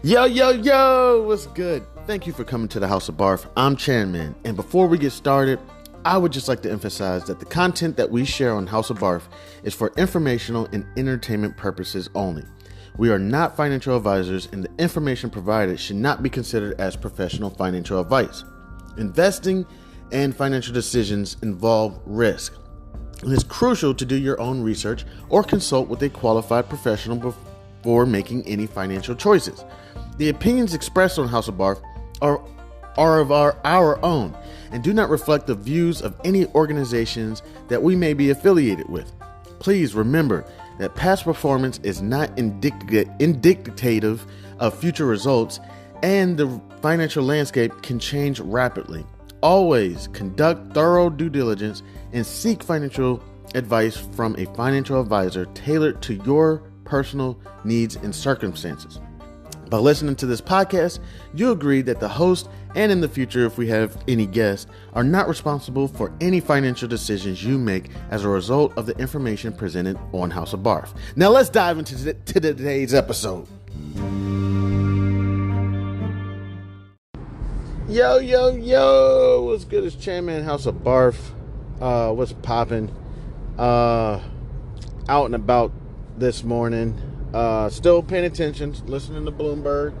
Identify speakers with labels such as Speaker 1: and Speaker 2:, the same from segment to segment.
Speaker 1: Yo, yo, yo, what's good? Thank you for coming to the House of B.A.R.F. I'm Chanman, and before we get started, I would just like to emphasize that the content that we share on House of B.A.R.F. is for informational and entertainment purposes only. We are not financial advisors, and the information provided should not be considered as professional financial advice. Investing and financial decisions involve risk. It is crucial to do your own research or consult with a qualified professional before making any financial choices. The opinions expressed on House of B.A.R.F. are of our own and do not reflect the views of any organizations that we may be affiliated with. Please remember that past performance is not indicative of future results, and the financial landscape can change rapidly. Always conduct thorough due diligence and seek financial advice from a financial advisor tailored to your personal needs and circumstances. By listening to this podcast, you agree that the host and in the future, if we have any guests, are not responsible for any financial decisions you make as a result of the information presented on House of B.A.R.F. Now let's dive into today's episode. Yo, yo, yo, what's good? It's Chanman, House of B.A.R.F. What's popping? Out and about this morning. Still paying attention, listening to Bloomberg.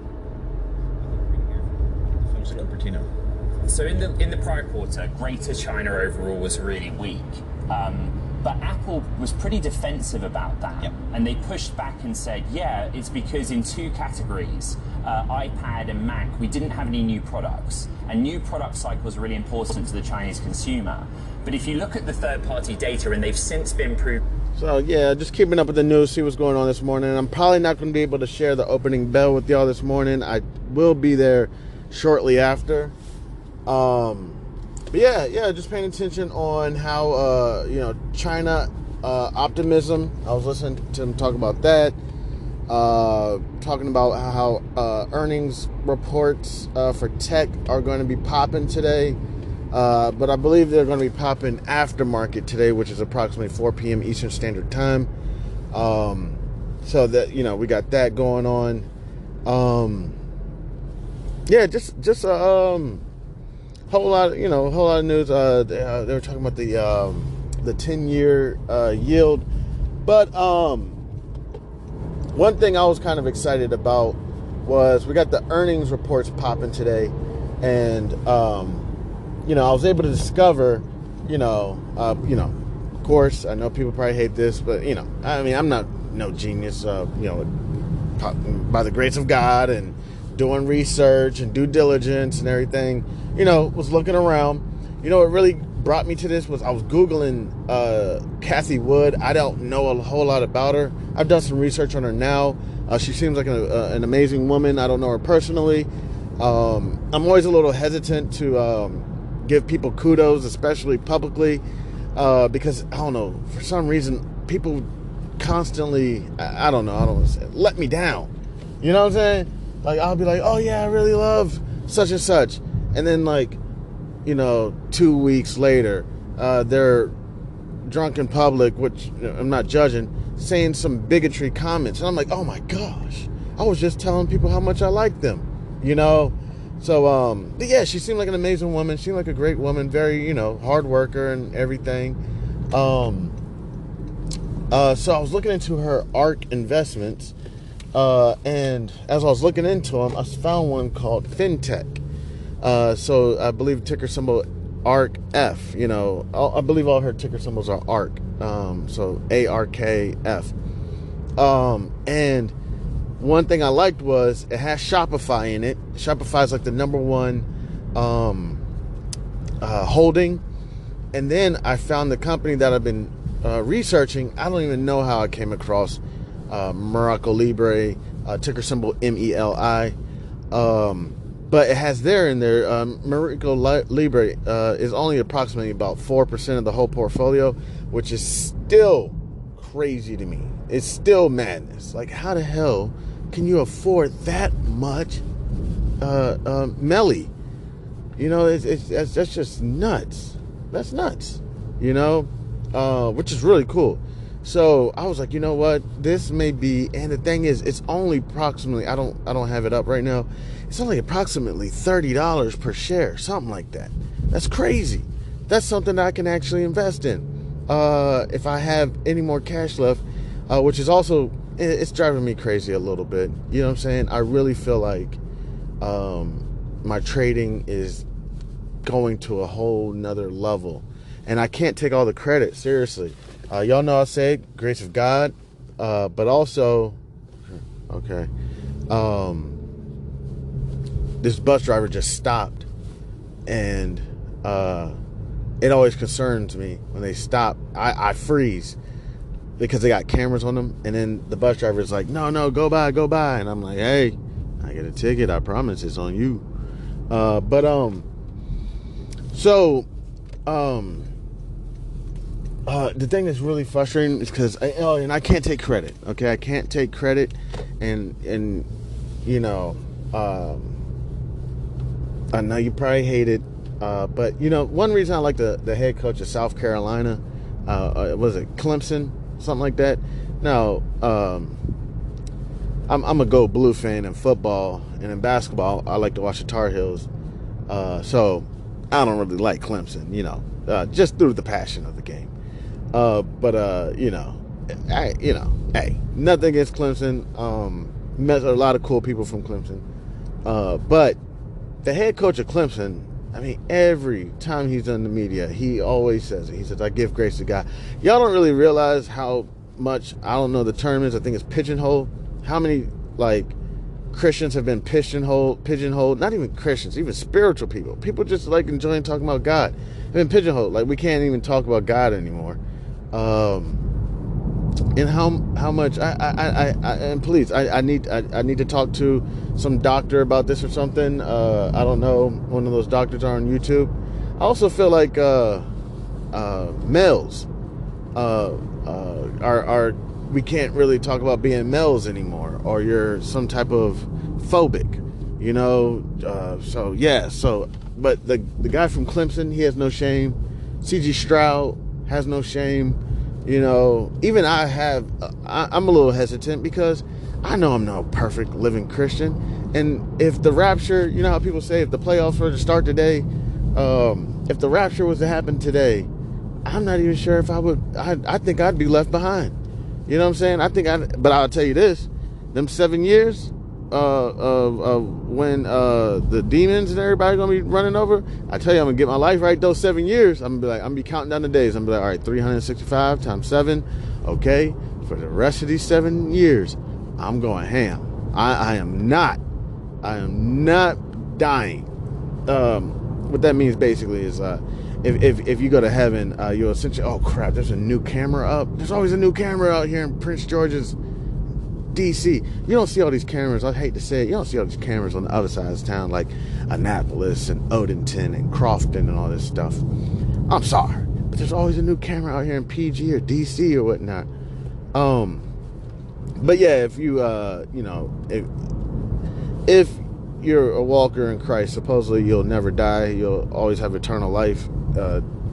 Speaker 2: So in the prior quarter, Greater China overall was really weak. But Apple was pretty defensive about that. Yep. And they pushed back and said, yeah, it's because in two categories, iPad and Mac, we didn't have any new products. And new product cycle is really important to the Chinese consumer. But if you look at the third-party data, and they've since been proved.
Speaker 1: So yeah, just keeping up with the news, see what's going on this morning. I'm probably not going to be able to share the opening bell with y'all this morning. I will be there shortly after. But yeah, just paying attention on how China optimism. I was listening to them talk about that. Talking about how earnings reports for tech are going to be popping today. But I believe they're going to be popping after market today, which is approximately 4 p.m. Eastern Standard Time. So that, we got that going on. Just a whole lot of news. They were talking about the 10-year yield. But one thing I was kind of excited about was we got the earnings reports popping today, and I was able to discover, of course, I know people probably hate this, but, I'm not no genius, by the grace of God and doing research and due diligence and everything, was looking around. What really brought me to this was I was Googling Cathie Wood. I don't know a whole lot about her. I've done some research on her now. She seems like an amazing woman. I don't know her personally. I'm always a little hesitant to give people kudos, especially publicly, because I don't know, for some reason people constantly, I don't know, let me down. You know what I'm saying? Like, I'll be like, oh yeah, I really love such and such, and then 2 weeks later, they're drunk in public, which I'm not judging, saying some bigotry comments, and I'm like, oh my gosh, I was just telling people how much I like them, So, but yeah, she seemed like an amazing woman. She seemed like a great woman, very, hard worker and everything. So I was looking into her ARK investments, and as I was looking into them, I found one called FinTech. So I believe ticker symbol ARKF. I believe all her ticker symbols are ARK. So ARKF. And one thing I liked was it has Shopify in it. Shopify is like the number one holding. And then I found the company that I've been researching. I don't even know how I came across Mercado Libre, ticker symbol MELI. But it has there in there, Mercado Libre is only approximately about 4% of the whole portfolio, which is still crazy to me. It's still madness. Like, how the hell can you afford that much Melly? That's just nuts. That's nuts. Which is really cool. So I was like, you know what, this may be, and the thing is, it's only approximately, I don't have it up right now, it's only approximately $30 per share, something like that. That's crazy. That's something that I can actually invest in if I have any more cash left, which is also, it's driving me crazy a little bit. You know what I'm saying? I really feel like my trading is going to a whole nother level, and I can't take all the credit, seriously. Y'all know I say grace of God, but also, okay, this bus driver just stopped, and it always concerns me when they stop. I freeze because they got cameras on them, and then the bus driver is like, no, go by, and I'm like, hey, I get a ticket, I promise it's on you. The thing that's really frustrating is because I can't take credit. Okay, I can't take credit, and you know, I know you probably hate it, but you know, one reason I like the head coach of South Carolina, was it Clemson, something like that. Now, I'm a Go Blue fan in football, and in basketball, I like to watch the Tar Heels. So I don't really like Clemson, you know, just through the passion of the game. You know, hey, nothing against Clemson. Met a lot of cool people from Clemson. But the head coach of Clemson, I mean, every time he's on the media, he always says it. He says, I give grace to God. Y'all don't really realize how much, I don't know the term is, I think it's pigeonhole. How many, like, Christians have been pigeonholed, not even Christians, even spiritual people just like enjoying talking about God, have been pigeonholed. Like, we can't even talk about God anymore. And how much and please, I need to talk to some doctor about this or something. I don't know, one of those doctors are on YouTube. I also feel like males are we can't really talk about being males anymore, or you're some type of phobic, you know. But the guy from Clemson, he has no shame. C.G. Stroud has no shame. You know, even I'm a little hesitant because I know I'm no perfect living Christian. And if the rapture, you know how people say if the playoffs were to start today, if the rapture was to happen today, I'm not even sure if I think I'd be left behind. You know what I'm saying? But I'll tell you this, them 7 years when the demons and everybody gonna be running over, I tell you, I'm gonna get my life right those 7 years. I'm gonna be counting down the days. I'm gonna be like, all right, 365 times 7. Okay, for the rest of these 7 years, I'm going ham. I am not dying. What that means basically is if you go to heaven, you'll essentially, oh crap, there's a new camera up. There's always a new camera out here in Prince George's, DC. You don't see all these cameras, I hate to say it, you don't see all these cameras on the other side of town like Annapolis and Odenton and Crofton and all this stuff. I'm sorry, but there's always a new camera out here in PG or DC or whatnot. But yeah, if you you know, if you're a walker in Christ, supposedly you'll never die, you'll always have eternal life.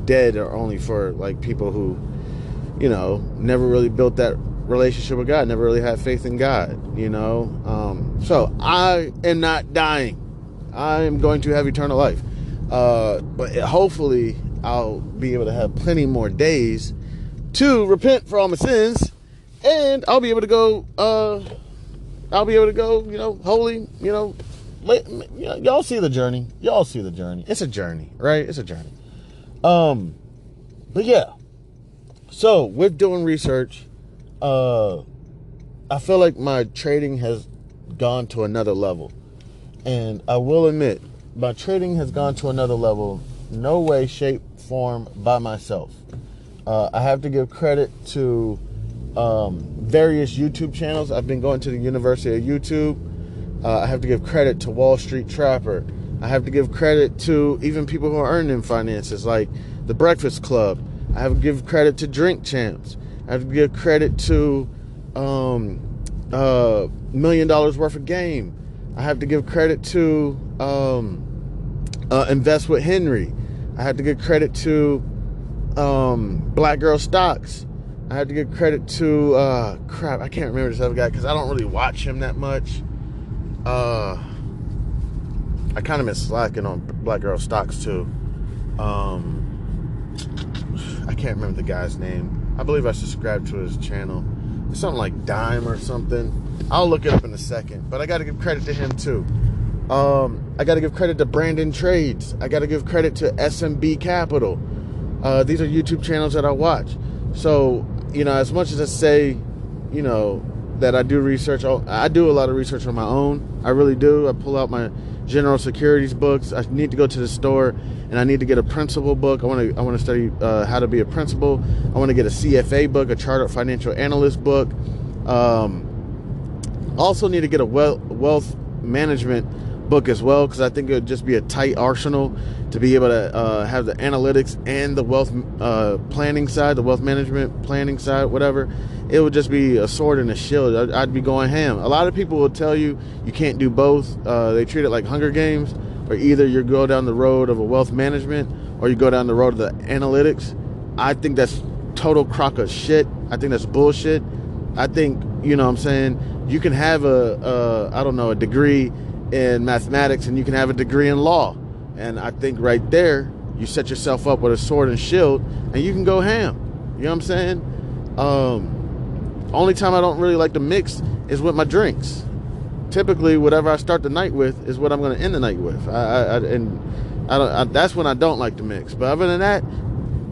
Speaker 1: Dead are only for like people who, you know, never really built that relationship with God, never really had faith in God, you know. So I am not dying. I am going to have eternal life. But hopefully I'll be able to have plenty more days to repent for all my sins, and I'll be able to go, you know, holy, you know. Y'all see the journey. It's a journey, right? It's a journey. But yeah. So with doing research, I feel like my trading has gone to another level. And I will admit, my trading has gone to another level, no way, shape, form, by myself. I have to give credit to various YouTube channels. I've been going to the University of YouTube. I have to give credit to Wall Street Trapper. I have to give credit to even people who are earning finances, like The Breakfast Club. I have to give credit to Drink Champs. I have to give credit to $1 Million Worth of Game. I have to give credit to Invest with Henry. I have to give credit to Black Girl Stocks. I had to give credit to crap. I can't remember this other guy because I don't really watch him that much. I kind of been slacking on Black Girl Stocks too. I can't remember the guy's name. I believe I subscribed to his channel. It's something like Dime or something. I'll look it up in a second. But I got to give credit to him too. I got to give credit to Brandon Trades. I got to give credit to SMB Capital. These are YouTube channels that I watch. So, you know, as much as I say, you know, that I do research, I do a lot of research on my own. I really do. I pull out my general securities books. I need to go to the store and I need to get a principal book. I want to study how to be a principal. I want to get a CFA book, a chartered financial analyst book. Also need to get a wealth management book as well, because I think it would just be a tight arsenal to be able to have the analytics and the wealth planning side, the wealth management planning side, whatever. It would just be a sword and a shield. I'd be going ham. A lot of people will tell you you can't do both. They treat it like Hunger Games, or either you go down the road of a wealth management or you go down the road of the analytics. I think that's total crock of shit. I think that's bullshit. I think, you know what I'm saying, you can have a degree in mathematics and you can have a degree in law. And I think right there, you set yourself up with a sword and shield and you can go ham. You know what I'm saying? Only time I don't really like to mix is with my drinks. Typically, whatever I start the night with is what I'm going to end the night with. That's when I don't like to mix. But other than that,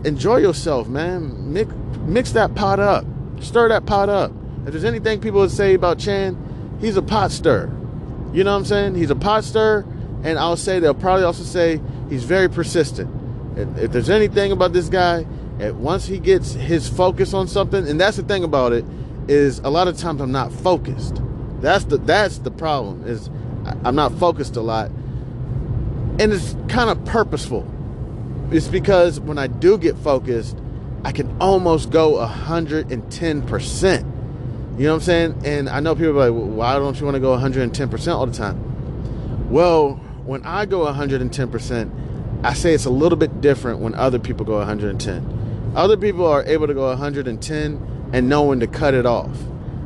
Speaker 1: enjoy yourself, man. Mix that pot up. Stir that pot up. If there's anything people would say about Chan, he's a pot stirrer. You know what I'm saying? He's a pot stirrer, and they'll probably also say he's very persistent. If there's anything about this guy, once he gets his focus on something, and that's the thing about it, is a lot of times I'm not focused. That's the problem, is I'm not focused a lot. And it's kind of purposeful. It's because when I do get focused, I can almost go 110%. You know what I'm saying? And I know people are like, well, why don't you want to go 110% all the time? Well, when I go 110%, I say it's a little bit different when other people go 110. Other people are able to go 110 and know when to cut it off.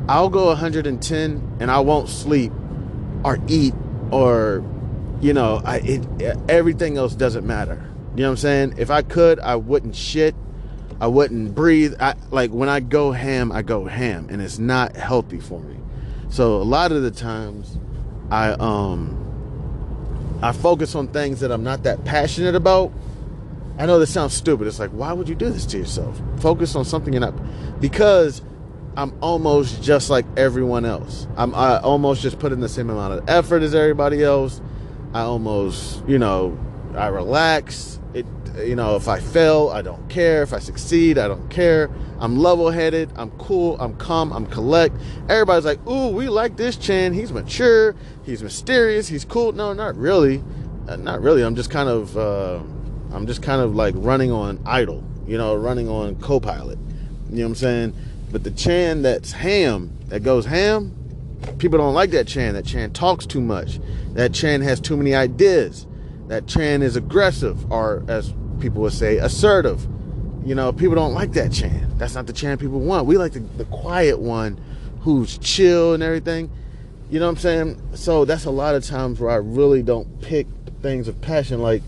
Speaker 1: I'll go 110 and I won't sleep or eat or, you know, everything else doesn't matter. You know what I'm saying? If I could, I wouldn't shit. I wouldn't breathe. When I go ham, and it's not healthy for me. So a lot of the times I focus on things that I'm not that passionate about. I know this sounds stupid. It's like, why would you do this to yourself? Focus on something you're not, because I'm almost just like everyone else. I almost just put in the same amount of effort as everybody else. I almost, I relax. If I fail, I don't care. If I succeed, I don't care. I'm level-headed. I'm cool. I'm calm. I'm collect. Everybody's like, ooh, we like this Chan. He's mature. He's mysterious. He's cool. No, not really. Not really. I'm just kind of like running on idle, running on Copilot. You know what I'm saying? But the Chan that's ham, that goes ham, people don't like that Chan. That Chan talks too much. That Chan has too many ideas. That Chan is aggressive, or as people would say, assertive. People don't like that Chan. That's not the Chan people want. We like the quiet one who's chill and everything. You know what I'm saying? So that's a lot of times where I really don't pick things of passion. Like,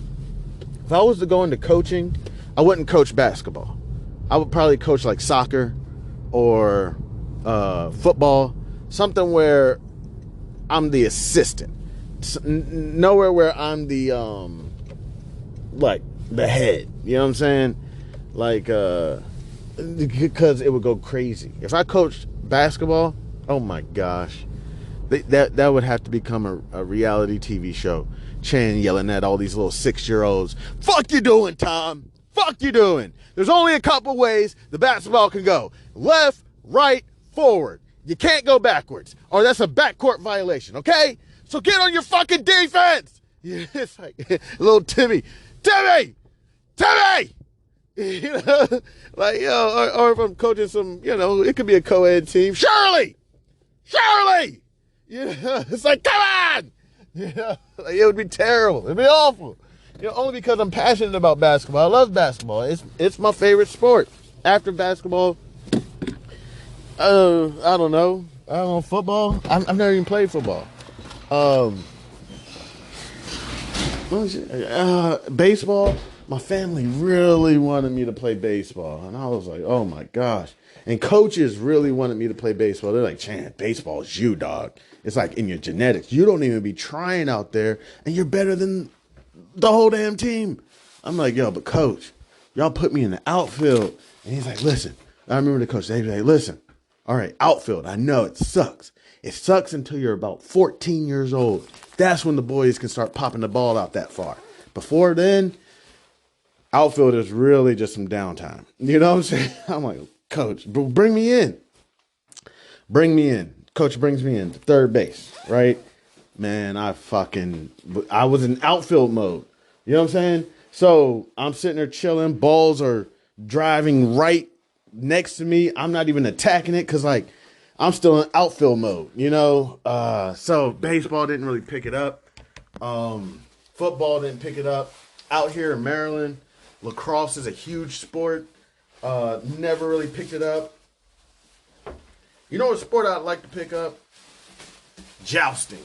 Speaker 1: if I was to go into coaching, I wouldn't coach basketball. I would probably coach like soccer or football, something where I'm the assistant. Nowhere where I'm the the head. You know what I'm saying? Like, because it would go crazy. If I coached basketball, oh my gosh, that would have to become a reality TV show. Chan yelling at all these little 6-year-olds. Fuck you doing, Tom? Fuck you doing? There's only a couple ways the basketball can go. Left, right, forward. You can't go backwards, or that's a backcourt violation, okay? So get on your fucking defense. It's like little Timmy. Or if I'm coaching some, it could be a co-ed team. Shirley. It's like, come on. It would be terrible. It'd be awful. Only because I'm passionate about basketball. I love basketball. It's my favorite sport. After basketball, I don't know. I don't know football. I've never even played football. Um, baseball. My family really wanted me to play baseball, and I was like, "Oh my gosh!" And coaches really wanted me to play baseball. They're like, "Chan, baseball is you, dog. It's like in your genetics. You don't even be trying out there, and you're better than the whole damn team." I'm like, "Yo, but coach, y'all put me in the outfield," and he's like, "Listen." I remember the coach. They be like, "Listen, all right, outfield. I know it sucks. It sucks until you're about 14 years old. That's when the boys can start popping the ball out that far. Before then, outfield is really just some downtime." You know what I'm saying? I'm like, "Coach, bring me in. Bring me in." Coach brings me in to third base, right? Man, I was in outfield mode. You know what I'm saying? So I'm sitting there chilling. Balls are driving right next to me. I'm not even attacking it because, like, I'm still in outfield mode, you know? So baseball didn't really pick it up. Football didn't pick it up. Out here in Maryland, lacrosse is a huge sport. Never really picked it up. You know what sport I'd like to pick up? Jousting.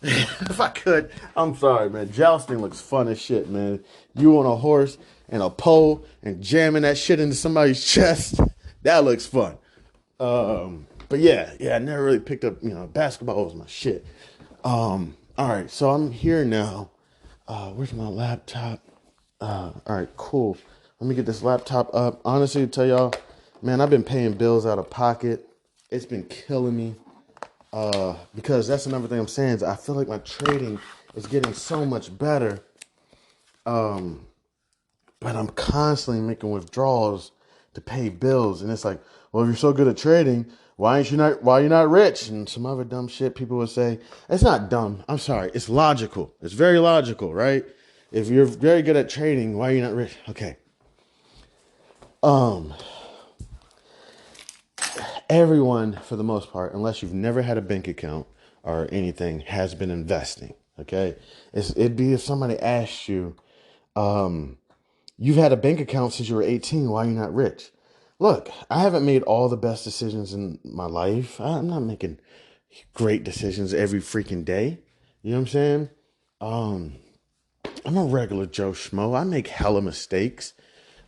Speaker 1: If I could. I'm sorry, man. Jousting looks fun as shit, man. You on a horse and a pole and jamming that shit into somebody's chest. That looks fun. But yeah, I never really picked up, basketball was my shit. All right, so I'm here now. Where's my laptop? All right, cool. Let me get this laptop up. Honestly, to tell y'all, man, I've been paying bills out of pocket. It's been killing me. Because that's another thing I'm saying is I feel like my trading is getting so much better. But I'm constantly making withdrawals to pay bills. And it's like, well, if you're so good at trading, why are you not rich? And some other dumb shit people would say. It's not dumb. I'm sorry. It's logical. It's very logical, right? If you're very good at trading, why are you not rich? Okay. Everyone, for the most part, unless you've never had a bank account or anything, has been investing. Okay. It'd be if somebody asked you, you've had a bank account since you were 18. Why are you not rich? Look, I haven't made all the best decisions in my life. I'm not making great decisions every freaking day. You know what I'm saying? I'm a regular Joe Schmo. I make hella mistakes.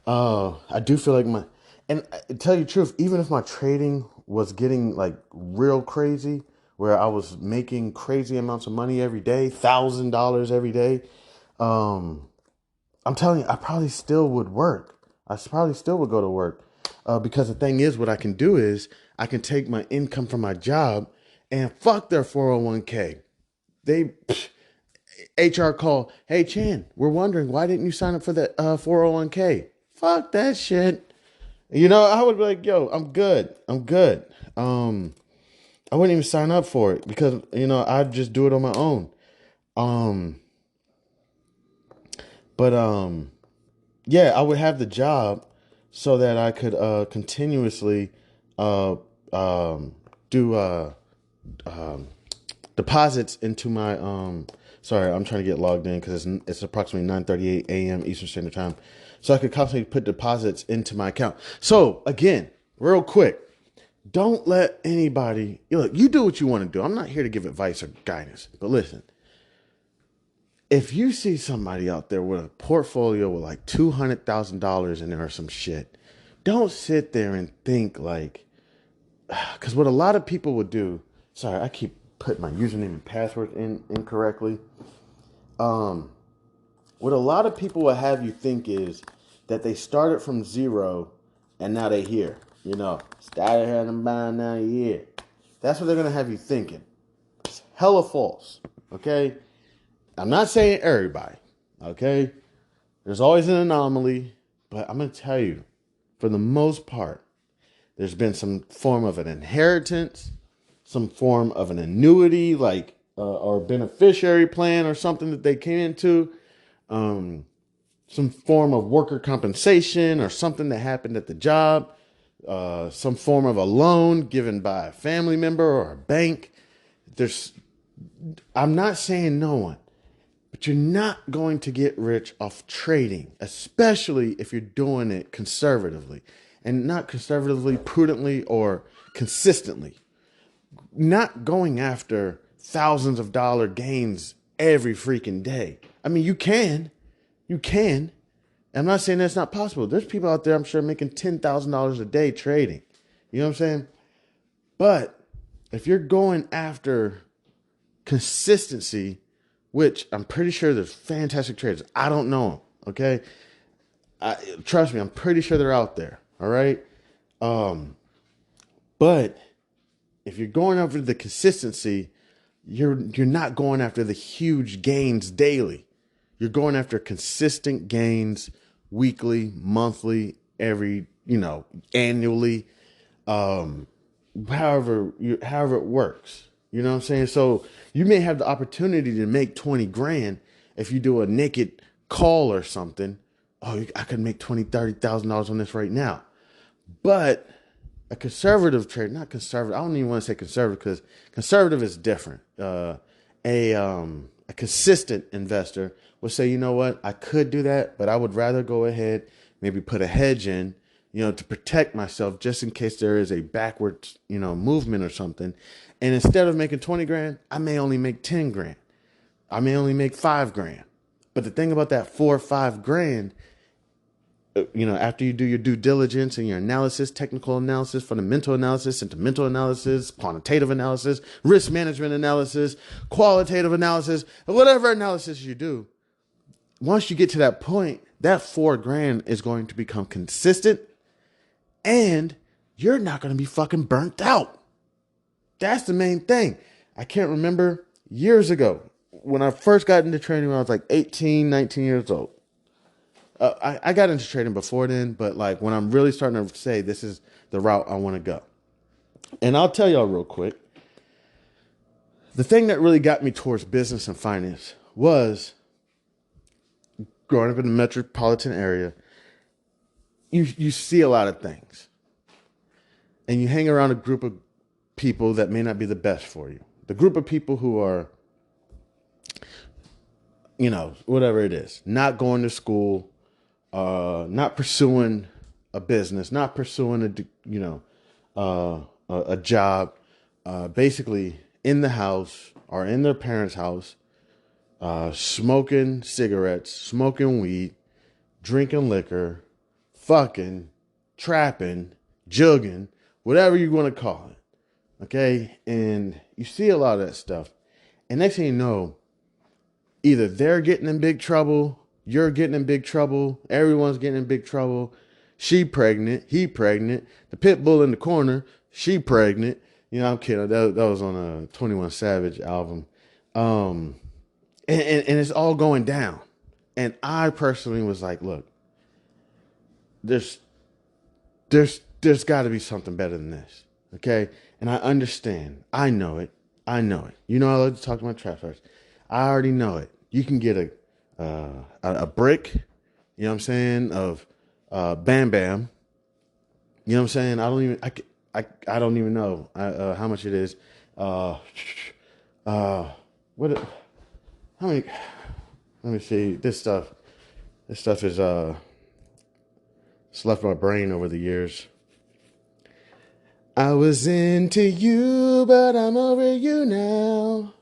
Speaker 1: I do feel like and to tell you the truth, even if my trading was getting like real crazy, where I was making crazy amounts of money every day, $1,000 every day, I'm telling you, I probably still would work. I probably still would go to work. Because the thing is, what I can do is I can take my income from my job and fuck their 401k. They HR call, "Hey Chan, we're wondering why didn't you sign up for the 401k?" Fuck that shit. I would be like, "Yo, I'm good. I'm good." I wouldn't even sign up for it because I'd just do it on my own. Um, but yeah, I would have the job so that I could continuously uh, do deposits into my sorry, I'm trying to get logged in because it's approximately 9:38 a.m. Eastern Standard Time, so I could constantly put deposits into my account. So again, real quick, don't let anybody look. You do what you want to do. I'm not here to give advice or guidance, but listen. If you see somebody out there with a portfolio with like $200,000 in there or some shit, don't sit there and think like, because what a lot of people would do. Sorry, I keep putting my username and password in incorrectly. What a lot of people will have you think is that they started from zero and now they're here. Started here and buying, now you're here. That's what they're gonna have you thinking. It's hella false. Okay. I'm not saying everybody, okay? There's always an anomaly, but I'm going to tell you, for the most part, there's been some form of an inheritance, some form of an annuity, like or beneficiary plan or something that they came into, some form of worker compensation or something that happened at the job, some form of a loan given by a family member or a bank. I'm not saying no one. But you're not going to get rich off trading, especially if you're doing it conservatively. and not conservatively, prudently, or consistently. Not going after thousands of dollar gains every freaking day. I mean, you can. I'm not saying that's not possible. There's people out there, I'm sure, making $10,000 a day trading. You know what I'm saying? But if you're going after consistency, which I'm pretty sure there's fantastic traders. I don't know them, okay? Trust me, I'm pretty sure they're out there, all right? But if you're going after the consistency, you're not going after the huge gains daily. You're going after consistent gains weekly, monthly, annually, however it works. You know what I'm saying? So you may have the opportunity to make 20 grand if you do a naked call or something. Oh, I could make $20,000-$30,000 on this right now. But a conservative trader, not conservative, I don't even want to say conservative because conservative is different. A consistent investor will say, you know what, I could do that, but I would rather go ahead, maybe put a hedge in, to protect myself just in case there is a backwards, movement or something. And instead of making 20 grand, I may only make 10 grand. I may only make 5 grand. But the thing about that 4 or 5 grand, after you do your due diligence and your analysis, technical analysis, fundamental analysis, sentimental analysis, quantitative analysis, risk management analysis, qualitative analysis, whatever analysis you do, once you get to that point, that 4 grand is going to become consistent and you're not going to be fucking burnt out. That's the main thing. I can't remember years ago when I first got into trading when I was like 18, 19 years old. I got into trading before then, but like when I'm really starting to say this is the route I want to go. And I'll tell y'all real quick. The thing that really got me towards business and finance was growing up in the metropolitan area. You see a lot of things. And you hang around a group of people that may not be the best for you. The group of people who are, whatever it is, not going to school, not pursuing a business, not pursuing a job, basically in the house or in their parents' house, smoking cigarettes, smoking weed, drinking liquor, fucking, trapping, jugging, whatever you want to call it. Okay. And you see a lot of that stuff. And next thing you know, either they're getting in big trouble, you're getting in big trouble, everyone's getting in big trouble. She pregnant, he pregnant, the pit bull in the corner, she pregnant. I'm kidding. That was on a 21 Savage album. And it's all going down. And I personally was like, look, there's got to be something better than this. Okay. And I understand. I know it. I love to talk to my trappers. I already know it. You can get a brick, you know what I'm saying, of Bam Bam. You know what I'm saying? I don't even know how much it is. How many? Let me see. This stuff is it's left my brain over the years. I was into you, but I'm over you now.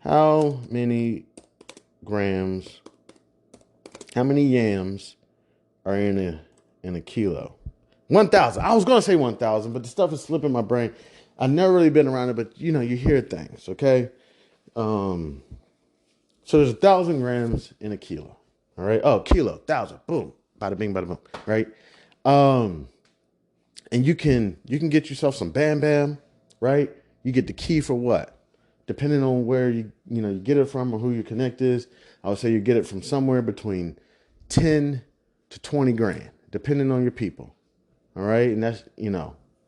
Speaker 1: How many grams? How many yams are in a kilo? 1,000. I was gonna say 1,000, but the stuff is slipping my brain. I've never really been around it, but you hear things, okay? So there's 1,000 grams in a kilo. All right. Oh, kilo, 1,000. Boom. Bada bing, bada boom. Right. And you can get yourself some Bam Bam, right? You get the key for what? Depending on where you get it from or who your connect is, I would say you get it from somewhere between 10 to 20 grand, depending on your people. All right. And that's,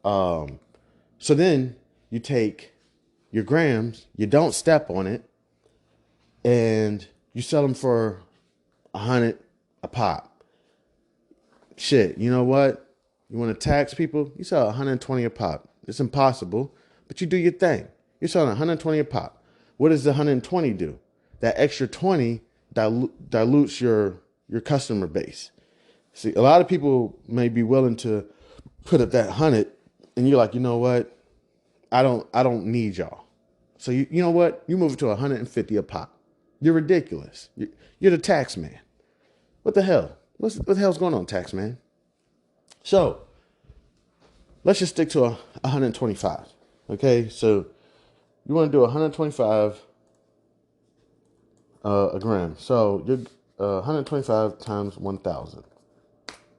Speaker 1: so then you take your grams, you don't step on it, and you sell them for 100 a pop. Shit. You know what? You want to tax people? You sell 120 a pop. It's impossible, but you do your thing. You're selling 120 a pop. What does the 120 do? That extra 20 dilutes your customer base. See, a lot of people may be willing to put up that 100, and you're like, you know what? I don't need y'all. So you know what? You move it to 150 a pop. You're ridiculous. You're the tax man. What the hell? What the hell's going on, tax man? So let's just stick to 125. Okay, so you want to do 125 a gram. So you're 125 times 1,000.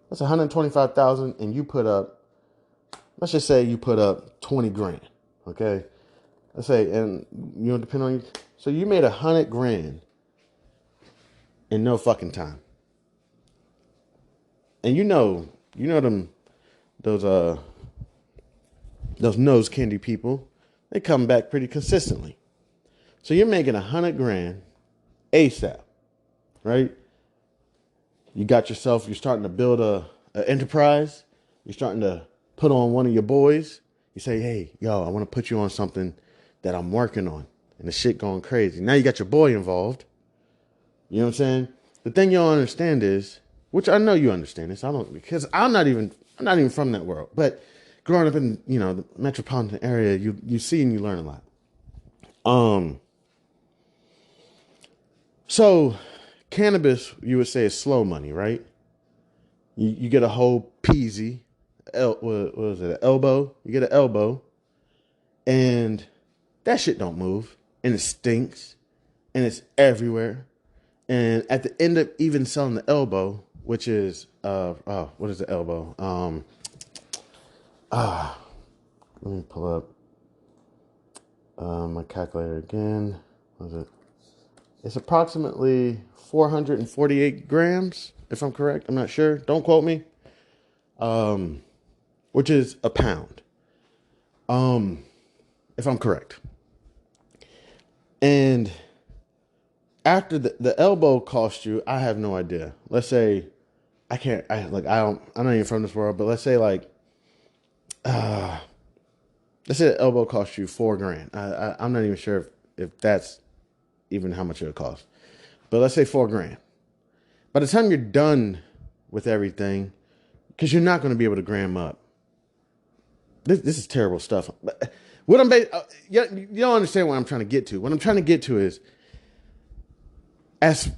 Speaker 1: That's 125,000, and you put up. Let's just say you put up 20 grand. Okay, let's say, and depend on you. So you made 100 grand in no fucking time, and those nose candy people, they come back pretty consistently. So you're making 100 grand ASAP, right? You're starting to build a enterprise. You're starting to put on one of your boys. You say, hey, yo, I want to put you on something that I'm working on. And the shit going crazy. Now you got your boy involved. You know what I'm saying? The thing you don't understand is, which I know you understand this, because I'm not even from that world. But growing up in, the metropolitan area, you see and you learn a lot. So cannabis, you would say, is slow money, right? You get a whole peasy, what was it, an elbow? You get an elbow, and that shit don't move, and it stinks, and it's everywhere. And at the end of even selling the elbow, which is, what is the elbow? Let me pull up my calculator again. What is it? It's approximately 448 grams, if I'm correct. I'm not sure. Don't quote me. Which is a pound. If I'm correct. And after the elbow cost you, I have no idea. Let's say I'm not even from this world, but let's say let's say the elbow cost you $4,000. I'm not even sure if that's even how much it would cost. But let's say $4,000. By the time you're done with everything, because you're not going to be able to gram up. This is terrible stuff. But what you don't understand what I'm trying to get to. What I'm trying to get to is as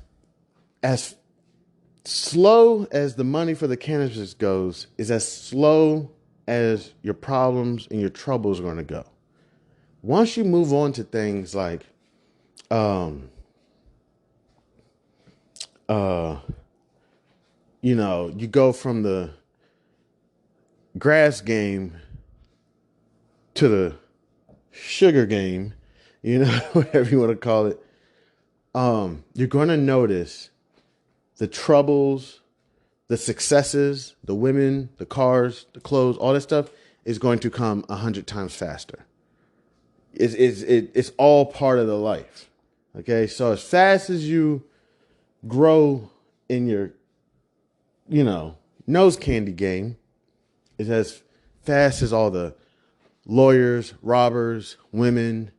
Speaker 1: slow as the money for the cannabis goes, is as slow as your problems and your troubles are going to go. Once you move on to things like you go from the grass game to the sugar game, whatever you want to call it. You're going to notice the troubles, the successes, the women, the cars, the clothes, all that stuff is going to come 100 times faster. It's all part of the life. Okay. So as fast as you grow in your, nose candy game, is as fast as all the lawyers, robbers, women,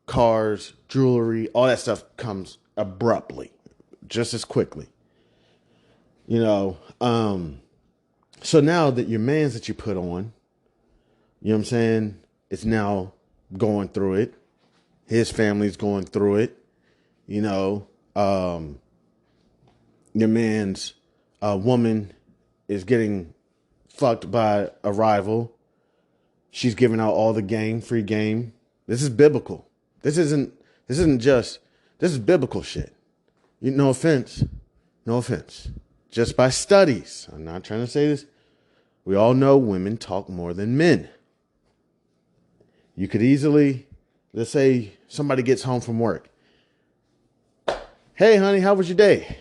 Speaker 1: cars, jewelry, all that stuff comes abruptly, just as quickly. So now that your mans that you put on, you know what I'm saying, it's now going through it. His family's going through it. Your man's woman is getting fucked by a rival. She's giving out all the free game. This is biblical. This is biblical shit. No offense. Just by studies. I'm not trying to say this. We all know women talk more than men. You could easily, let's say somebody gets home from work. Hey, honey, how was your day?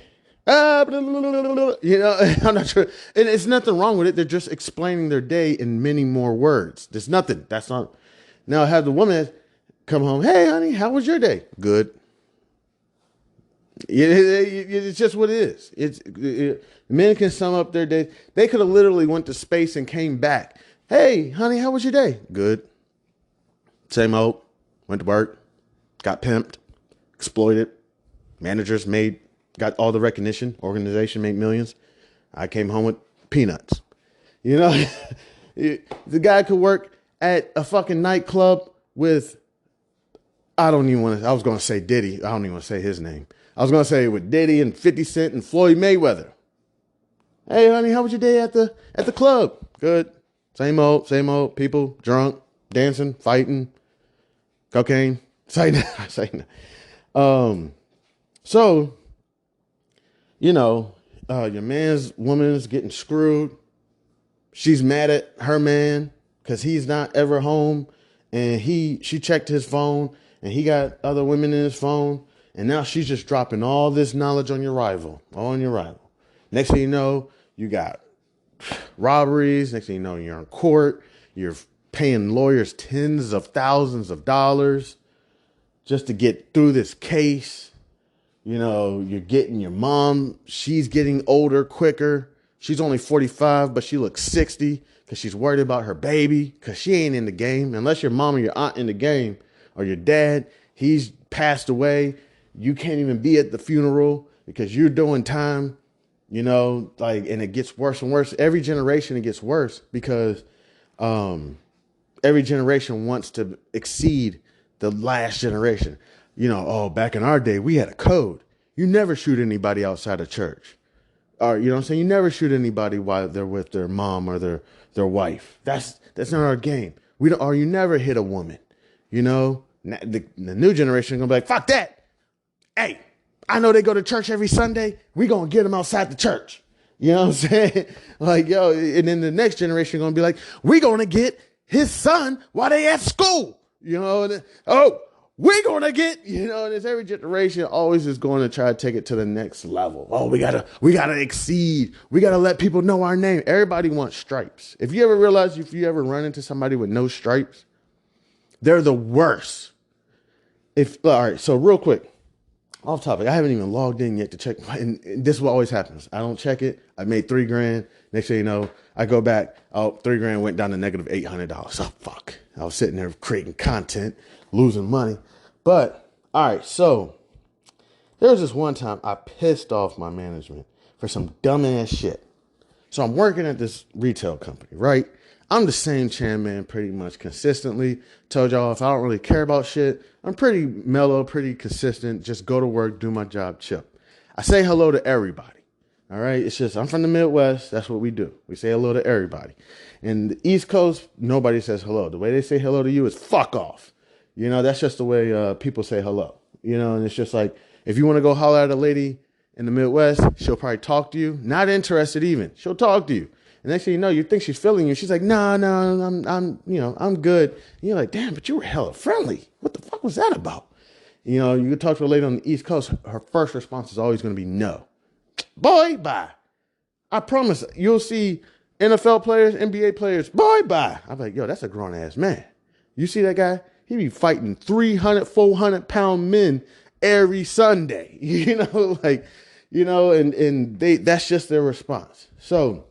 Speaker 1: I'm not sure. And it's nothing wrong with it. They're just explaining their day in many more words. There's nothing. That's not. Now have the woman come home. Hey, honey, how was your day? Good. It's just what it is. Men can sum up their day. They could have literally went to space and came back. Hey, honey, how was your day? Good. Same old. Went to work. Got pimped. Exploited. Managers got all the recognition. Organization made millions. I came home with peanuts. You know, the guy could work at a fucking nightclub with, I was going to say Diddy. I don't even want to say his name. I was going to say with Diddy and 50 Cent and Floyd Mayweather. Hey, honey, how was your day at the club? Good. Same old. People drunk, dancing, fighting, cocaine. Say no. So, you know, your woman's getting screwed. She's mad at her man because he's not ever home, and she checked his phone, and he got other women in his phone, and now she's just dropping all this knowledge on your rival. Next thing you know, you got robberies. Next thing you know, you're in court. You're paying lawyers tens of thousands of dollars just to get through this case. You know, you're getting your mom. She's getting older quicker. She's only 45, but she looks 60 because she's worried about her baby because she ain't in the game. Unless your mom or your aunt in the game, or your dad, he's passed away. You can't even be at the funeral because you're doing time. You know, and it gets worse and worse. Every generation, it gets worse because every generation wants to exceed the last generation. You know, back in our day, we had a code. You never shoot anybody outside of church. Or, you know what I'm saying? You never shoot anybody while they're with their mom or their wife. That's not our game. Or you never hit a woman. You know, the new generation is going to be like, fuck that. Hey, I know they go to church every Sunday. We going to get them outside the church. You know what I'm saying? Like, yo, and then the next generation going to be like, we going to get his son while they at school. You know, we're going to get, you know, and it's every generation always is going to try to take it to the next level. Oh, we gotta exceed. We got to let people know our name. Everybody wants stripes. If you ever realize, if you ever run into somebody with no stripes, they're the worst. All right, so real quick, off topic, I haven't even logged in yet to check. And this is what always happens. I don't check it. I made $3,000. Next thing you know, I go back. Oh, $3,000 went down to negative $800. Oh, fuck. I was sitting there creating content, losing money. But, all right, so there was this one time I pissed off my management for some dumbass shit. So I'm working at this retail company, right? I'm the same Chan man pretty much consistently. Told y'all if I don't really care about shit, I'm pretty mellow, pretty consistent. Just go to work, do my job, chill. I say hello to everybody. All right. It's just, I'm from the Midwest. That's what we do. We say hello to everybody. In the East Coast, nobody says hello. The way they say hello to you is fuck off. You know, that's just the way people say hello. You know, and it's just like, if you want to go holler at a lady in the Midwest, she'll probably talk to you. Not interested even. She'll talk to you. And next thing you know, you think she's feeling you. She's like, no, I'm good. And you're like, damn, but you were hella friendly. What the fuck was that about? You know, you talk to a lady on the East Coast, her first response is always going to be no. Boy, bye. I promise you'll see NFL players, NBA players, boy, bye. I'm like, yo, that's a grown ass man. You see that guy? He be fighting 300, 400 pound men every Sunday, you know, like, you know, and that's just their response. So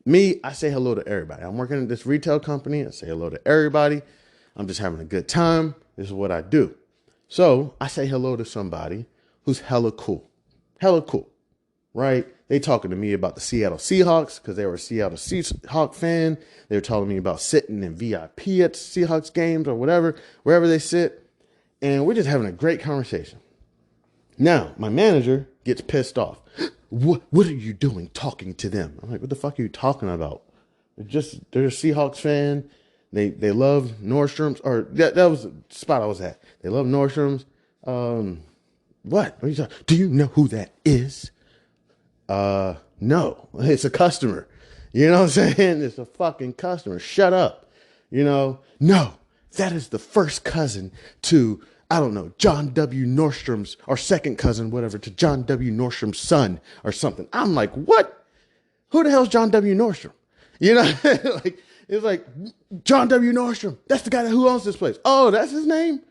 Speaker 1: me, I say hello to everybody. I'm working at this retail company. I say hello to everybody. I'm just having a good time. This is what I do. So I say hello to somebody who's hella cool, right? They talking to me about the Seattle Seahawks because they were a Seattle Seahawks fan. They were telling me about sitting in VIP at Seahawks games or whatever, wherever they sit. And we're just having a great conversation. Now, my manager gets pissed off. What are you doing talking to them? I'm like, what the fuck are you talking about? They're a Seahawks fan. They love Nordstrom's, or that was the spot I was at. They love Nordstrom's. What are you talking? Do you know who that is? No, it's a customer. You know what I'm saying? It's a fucking customer. Shut up. You know, no, that is the first cousin to, I don't know, John W. Nordstrom's, or second cousin, whatever, to John W. Nordstrom's son or something. I'm like, what? Who the hell's John W. Nordstrom? You know, like, it's like, John W. Nordstrom. That's the guy who owns this place. Oh, that's his name?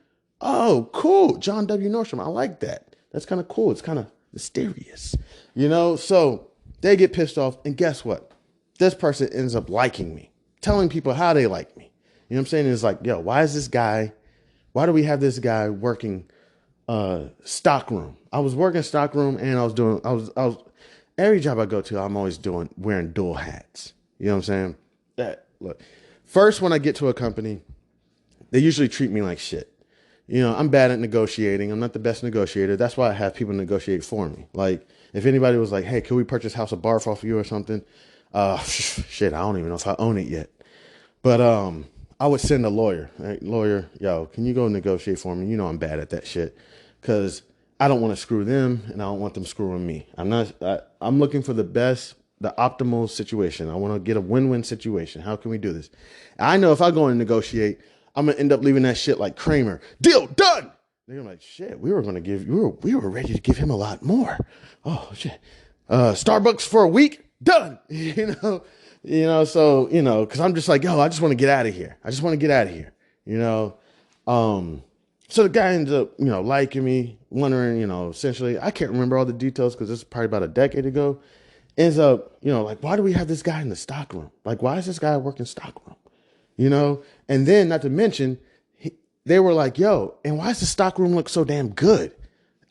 Speaker 1: Oh, cool. John W. Nordstrom. I like that. That's kind of cool. It's kind of mysterious. You know, so they get pissed off. And guess what? This person ends up liking me, telling people how they like me. You know what I'm saying? It's like, yo, why do we have this guy working stockroom? I was working stockroom and I was every job I go to, I'm always wearing dual hats. You know what I'm saying? Look, first, when I get to a company, they usually treat me like shit. You know, I'm bad at negotiating. I'm not the best negotiator. That's why I have people negotiate for me. Like, if anybody was like, hey, can we purchase House of B.A.R.F off of you or something? Shit, I don't even know if I own it yet. But I would send a lawyer. Right? Lawyer, yo, can you go negotiate for me? You know I'm bad at that shit. Because I don't want to screw them, and I don't want them screwing me. I'm looking for the optimal situation. I want to get a win-win situation. How can we do this? I know if I go and negotiate, I'm going to end up leaving that shit like Kramer. Deal done. They're like, shit, we were ready to give him a lot more. Oh, shit. Starbucks for a week? Done. So, because I'm just like, yo, I just want to get out of here. So the guy ends up, liking me, wondering, essentially, I can't remember all the details because this is probably about a decade ago. Ends up, like, why do we have this guy in the stockroom? Like, why is this guy working stockroom? And then not to mention, they were like, yo, and why does the stockroom look so damn good?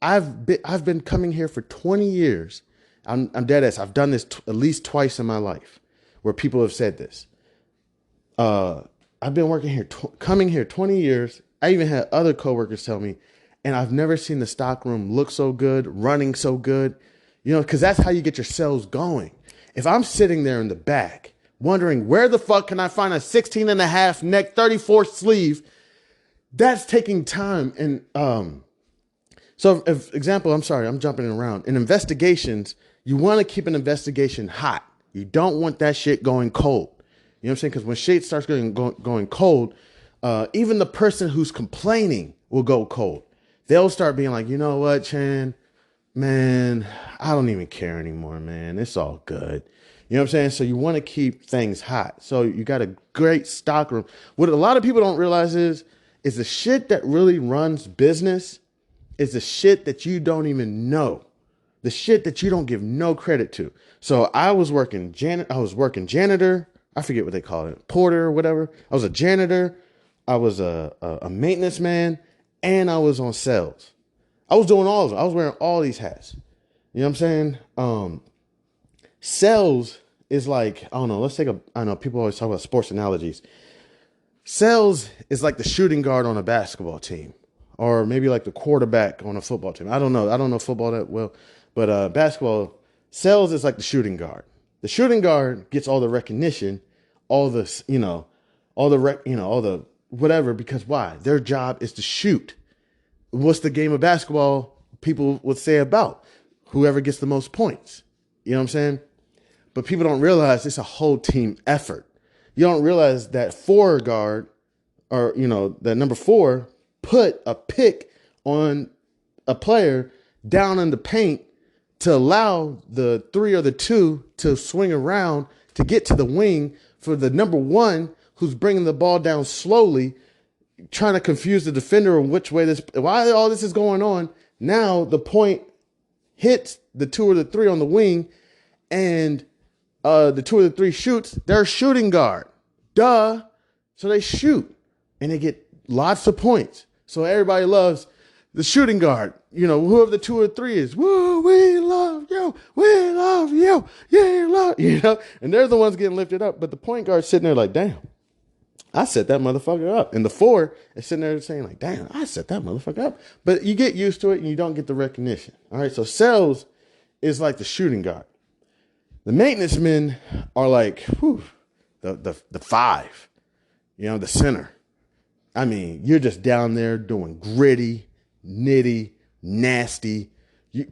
Speaker 1: I've been coming here for 20 years. I'm dead ass. I've done this at least twice in my life where people have said this. I've been working here, coming here 20 years. I even had other coworkers tell me, and I've never seen the stockroom look so good, running so good, because that's how you get your sales going. If I'm sitting there in the back wondering where the fuck can I find a 16 and a half neck, 34 sleeve, that's taking time. And so if example, I'm sorry, I'm jumping around. In investigations, you want to keep an investigation hot. You don't want that shit going cold. You know what I'm saying? Because when shit starts going cold, even the person who's complaining will go cold. They'll start being like, you know what, Chan, man, I don't even care anymore, man. It's all good. You know what I'm saying? So you want to keep things hot. So you got a great stockroom. What a lot of people don't realize is the shit that really runs business is the shit that you don't even know. The shit that you don't give no credit to. So I was working janitor. I forget what they call it. Porter or whatever. I was a janitor. I was a maintenance man. And I was on sales. I was doing all of it. I was wearing all these hats. You know what I'm saying? Sales is like, I don't know, I know people always talk about sports analogies. Sales is like the shooting guard on a basketball team, or maybe like the quarterback on a football team. I don't know football that well, but basketball, sales is like the shooting guard. The shooting guard gets all the recognition, all the whatever, because why? Their job is to shoot. What's the game of basketball people would say about? Whoever gets the most points. You know what I'm saying? But people don't realize it's a whole team effort. You don't realize that forward guard, or, that number 4 put a pick on a player down in the paint to allow the 3 or the 2 to swing around to get to the wing for the number 1 who's bringing the ball down slowly, trying to confuse the defender on why all this is going on. Now the point hits the 2 or the 3 on the wing, and the 2 or the 3 shoots. They're a shooting guard. Duh. So they shoot, and they get lots of points. So everybody loves the shooting guard. Whoever the 2 or 3 is. Woo, we love you. We love you. Yeah, love you. And they're the ones getting lifted up. But the point guard's sitting there like, damn, I set that motherfucker up. And the 4 is sitting there saying like, damn, I set that motherfucker up. But you get used to it and you don't get the recognition. All right. So sales is like the shooting guard. The maintenance men are like, the 5, the center. I mean, you're just down there doing gritty, nitty, nasty.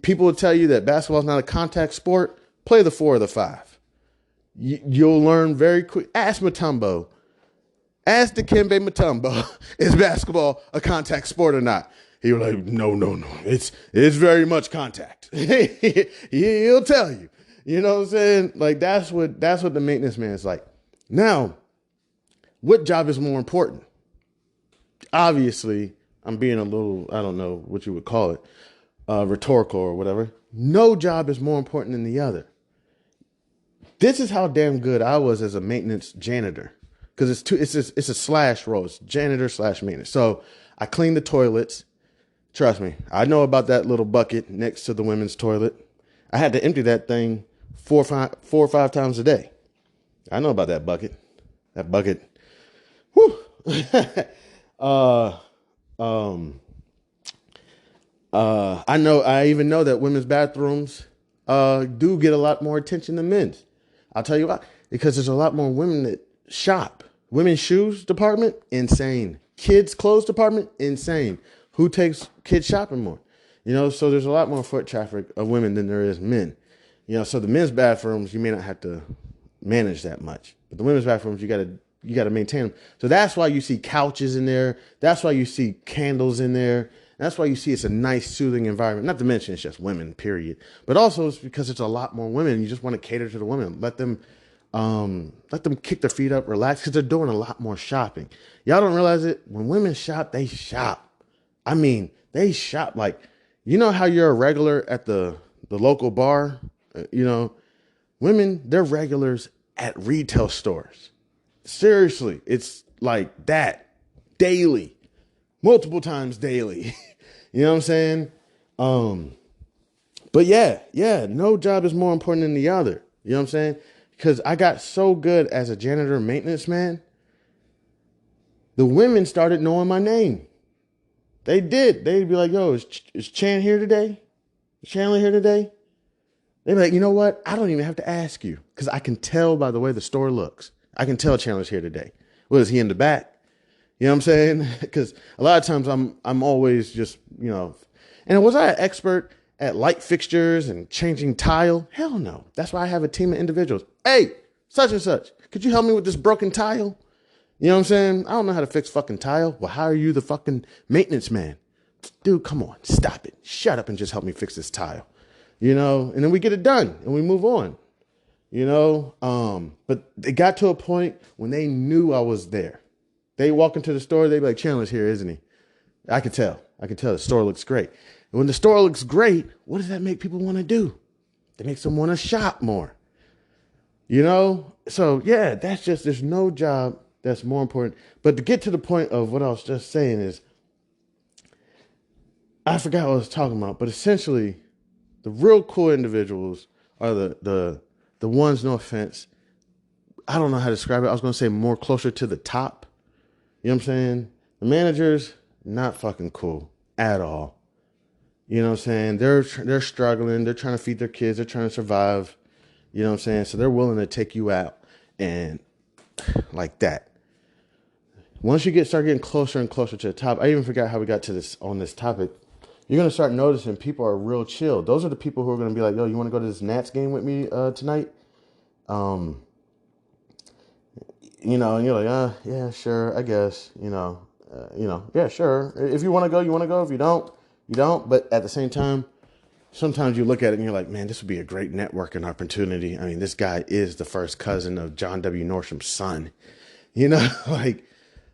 Speaker 1: People will tell you that basketball is not a contact sport. Play the 4 or the 5. You'll learn very quick. Ask Mutombo. Ask Dikembe Mutombo, is basketball a contact sport or not? He was like, no. It's very much contact. He'll tell you. You know what I'm saying? Like, that's what the maintenance man is like. Now, what job is more important? Obviously, I'm being a little, I don't know what you would call it, rhetorical or whatever. No job is more important than the other. This is how damn good I was as a maintenance janitor. Because it's a slash role. It's janitor / maintenance. So I clean the toilets. Trust me, I know about that little bucket next to the women's toilet. I had to empty that thing 4 or 5 times a day. I know about that bucket. That bucket. Whew. uh, I even know that women's bathrooms do get a lot more attention than men's. I'll tell you why. Because there's a lot more women that shop. Women's shoes department, insane. Kids clothes department, insane. Who takes kids shopping more? So there's a lot more foot traffic of women than there is men. So the men's bathrooms, you may not have to manage that much. But the women's bathrooms, you gotta maintain them. So that's why you see couches in there. That's why you see candles in there. That's why you see it's a nice, soothing environment. Not to mention it's just women, period. But also it's because it's a lot more women. You just want to cater to the women. Let them kick their feet up, relax, because they're doing a lot more shopping. Y'all don't realize it. When women shop, they shop. I mean, they shop like, how you're a regular at the local bar? Women, they're regulars at retail stores. Seriously, it's like that daily, multiple times daily. You know what I'm saying? But yeah, no job is more important than the other. You know what I'm saying? Because I got so good as a janitor maintenance man, the women started knowing my name. They did. They'd be like, yo, is Chan here today? Is Chandler here today? They'd be like, you know what? I don't even have to ask you because I can tell by the way the store looks. I can tell Chandler's here today. Well, is he in the back? You know what I'm saying? Because a lot of times I'm always just, and was I an expert at light fixtures and changing tile? Hell no. That's why I have a team of individuals. Hey, such and such, could you help me with this broken tile? You know what I'm saying? I don't know how to fix fucking tile. Well, how are you the fucking maintenance man? Dude, come on, stop it. Shut up and just help me fix this tile. And then we get it done and we move on. But it got to a point when they knew I was there. They walk into the store, they be like, Chandler's here, isn't he? I could tell. The store looks great. And when the store looks great, what does that make people want to do? It makes them want to shop more. So yeah, there's no job that's more important. But to get to the point of what I was just saying is, I forgot what I was talking about, but essentially the real cool individuals are the ones, no offense, I don't know how to describe it. I was going to say more closer to the top. You know what I'm saying? The managers, not fucking cool at all. You know what I'm saying? They're struggling. They're trying to feed their kids. They're trying to survive. You know what I'm saying? So they're willing to take you out and like that. Once you start getting closer and closer to the top, I even forgot how we got to this on this topic. You're going to start noticing people are real chill. Those are the people who are going to be like, yo, you want to go to this Nats game with me tonight? And you're like, yeah, sure, I guess, yeah, sure. If you want to go, you want to go. If you don't, you don't. But at the same time, sometimes you look at it and you're like, man, this would be a great networking opportunity. I mean, this guy is the first cousin of John W. Norsham's son. Like,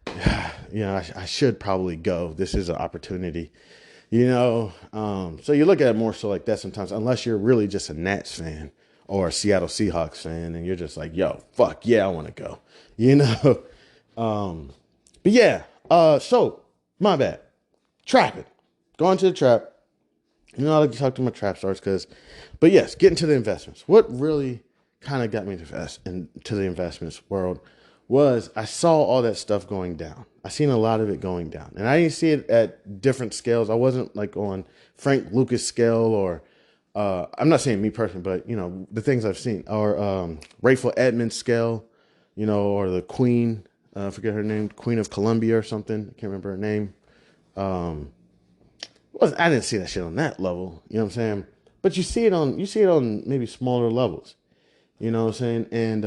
Speaker 1: I should probably go. This is an opportunity. So you look at it more so like that sometimes, unless you're really just a Nats fan or a Seattle Seahawks fan, and you're just like, yo, fuck yeah, I want to go. But yeah, so my bad. Trapping. Going to the trap. I like to talk to my trap stars but yes, getting to the investments. What really kind of got me into the investments world was I saw all that stuff going down. I seen a lot of it going down, and I didn't see it at different scales. I wasn't like on Frank Lucas scale or I'm not saying me personally, but the things I've seen, or Rayful Edmonds scale, or the Queen, I forget her name, Queen of Columbia or something. I can't remember her name. I didn't see that shit on that level. You know what I'm saying? But you see it on maybe smaller levels. You know what I'm saying? And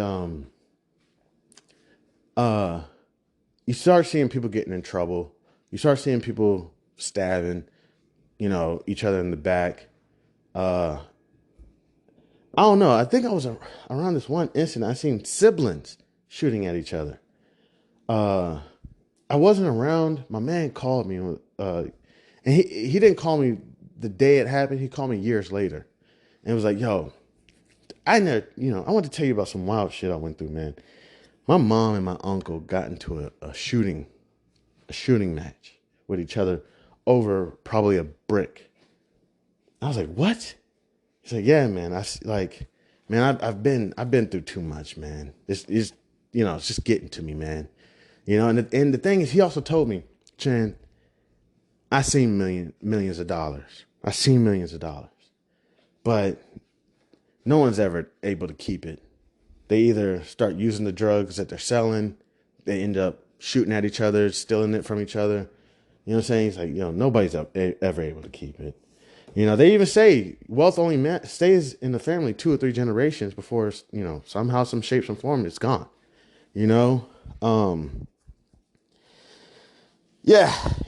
Speaker 1: you start seeing people getting in trouble. You start seeing people stabbing, each other in the back. I don't know. I think I was around this one incident. I seen siblings shooting at each other. I wasn't around. My man called me, and he didn't call me the day it happened. He called me years later, and was like, "Yo, I want to tell you about some wild shit I went through, man. My mom and my uncle got into a shooting match with each other over probably a brick." I was like, "What?" He's like, yeah, man. Man, I've been through too much, man. It's it's just getting to me, man. And the thing is, he also told me, Chan, I seen millions of dollars. I seen millions of dollars, but no one's ever able to keep it. They either start using the drugs that they're selling, they end up shooting at each other, stealing it from each other. You know what I'm saying? He's like, nobody's ever able to keep it. They even say wealth only stays in the family 2 or 3 generations before, somehow, some shape, some form, it's gone. Yeah,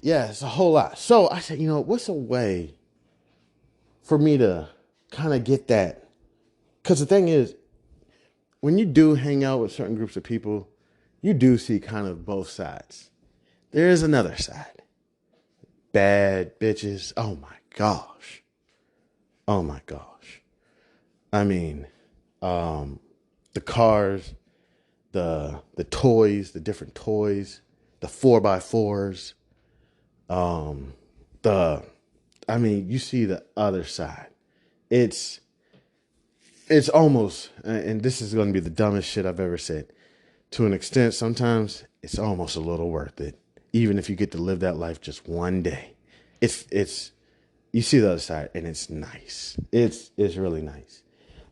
Speaker 1: it's a whole lot. So I said, what's a way for me to kind of get that? Because the thing is, when you do hang out with certain groups of people, you do see kind of both sides. There is another side. Bad bitches. Oh my gosh. Oh my gosh. I mean, the cars, the toys, the different toys, the 4x4s, you see the other side. It's almost, and this is going to be the dumbest shit I've ever said. To an extent, sometimes it's almost a little worth it, even if you get to live that life just one day. It's you see the other side, and it's nice. It's really nice.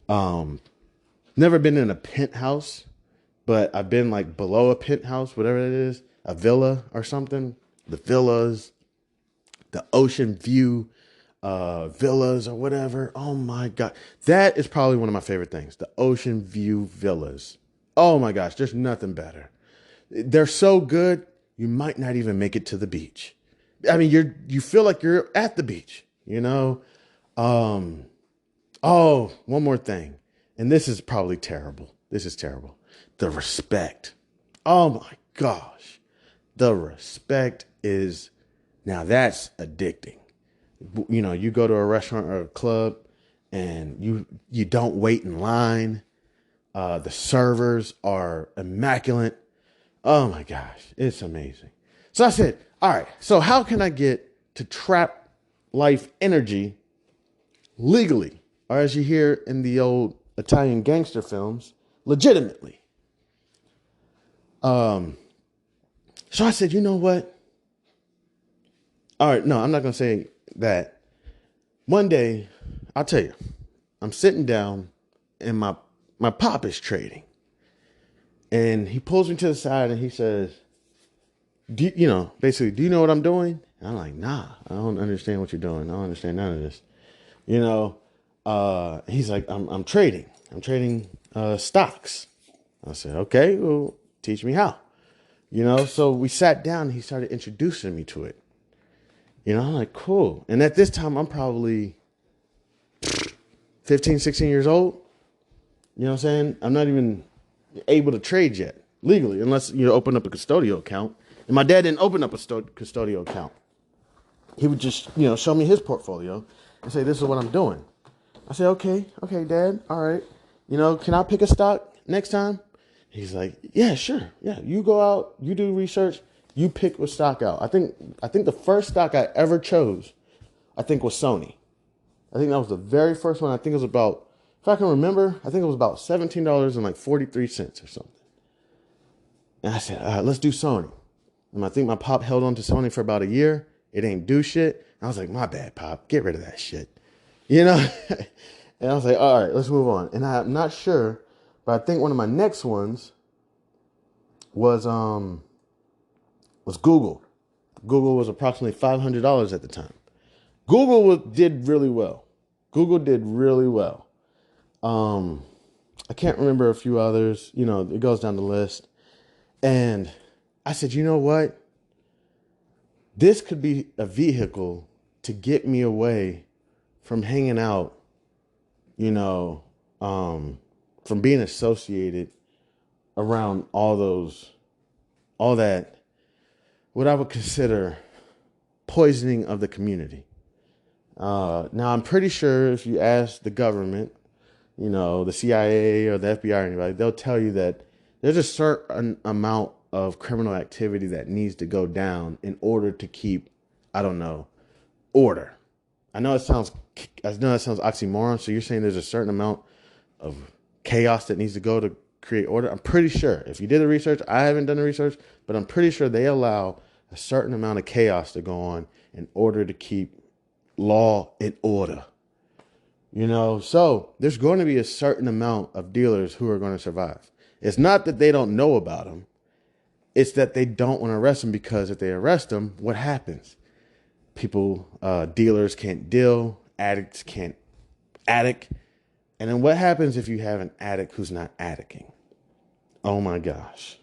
Speaker 1: Never been in a penthouse, but I've been like below a penthouse, whatever it is, a villa or something. The villas, the ocean view villas or whatever. Oh my God. That is probably one of my favorite things. The ocean view villas. Oh my gosh. There's nothing better. They're so good. You might not even make it to the beach. I mean, you feel like you're at the beach, Oh, one more thing. And this is probably terrible. This is terrible. The respect. Oh my gosh. The respect is, now that's addicting. You go to a restaurant or a club and you don't wait in line. The servers are immaculate. Oh my gosh, it's amazing. So I said, all right, so how can I get to trap life energy legally? Or as you hear in the old Italian gangster films, legitimately. So I said, you know what? All right, no, I'm not going to say that. One day, I'll tell you, I'm sitting down and my pop is trading. And he pulls me to the side and he says, basically, do you know what I'm doing? And I'm like, nah, I don't understand what you're doing. I don't understand none of this. He's like, I'm trading. I'm trading stocks. I said, okay, well, teach me how. So we sat down and he started introducing me to it. I'm like, cool. And at this time, I'm probably 15, 16 years old. You know what I'm saying? I'm not even able to trade yet legally, unless you open up a custodial account. And my dad didn't open up a custodial account. He would just, show me his portfolio and say, this is what I'm doing. I said, okay, Dad. All right. Can I pick a stock next time? He's like, yeah, sure. Yeah. You go out, you do research, you pick a stock out. I think the first stock I ever chose, was Sony. I think that was the very first one. I think it was about, if I can remember, I think it was about $17.43 or something. And I said, all right, let's do Sony. And I think my pop held on to Sony for about a year. It ain't do shit. I was like, my bad, Pop. Get rid of that shit. And I was like, all right, let's move on. And I'm not sure, but I think one of my next ones was Google. Google was approximately $500 at the time. Google did really well. I can't remember a few others. It goes down the list. And I said, you know what? This could be a vehicle to get me away from hanging out, from being associated around all that, what I would consider poisoning of the community. Now, I'm pretty sure if you ask the government, the CIA or the FBI or anybody, they'll tell you that there's a certain amount of criminal activity that needs to go down in order to keep, order. I know it sounds oxymoron. So you're saying there's a certain amount of chaos that needs to go to create order? I'm pretty sure. If you did the research, I haven't done the research, but I'm pretty sure they allow a certain amount of chaos to go on in order to keep law and order. So there's going to be a certain amount of dealers who are going to survive. It's not that they don't know about them. It's that they don't want to arrest them, because if they arrest them, what happens? Dealers can't deal, addicts can't addict. And then what happens if you have an addict who's not addicting? Oh my gosh.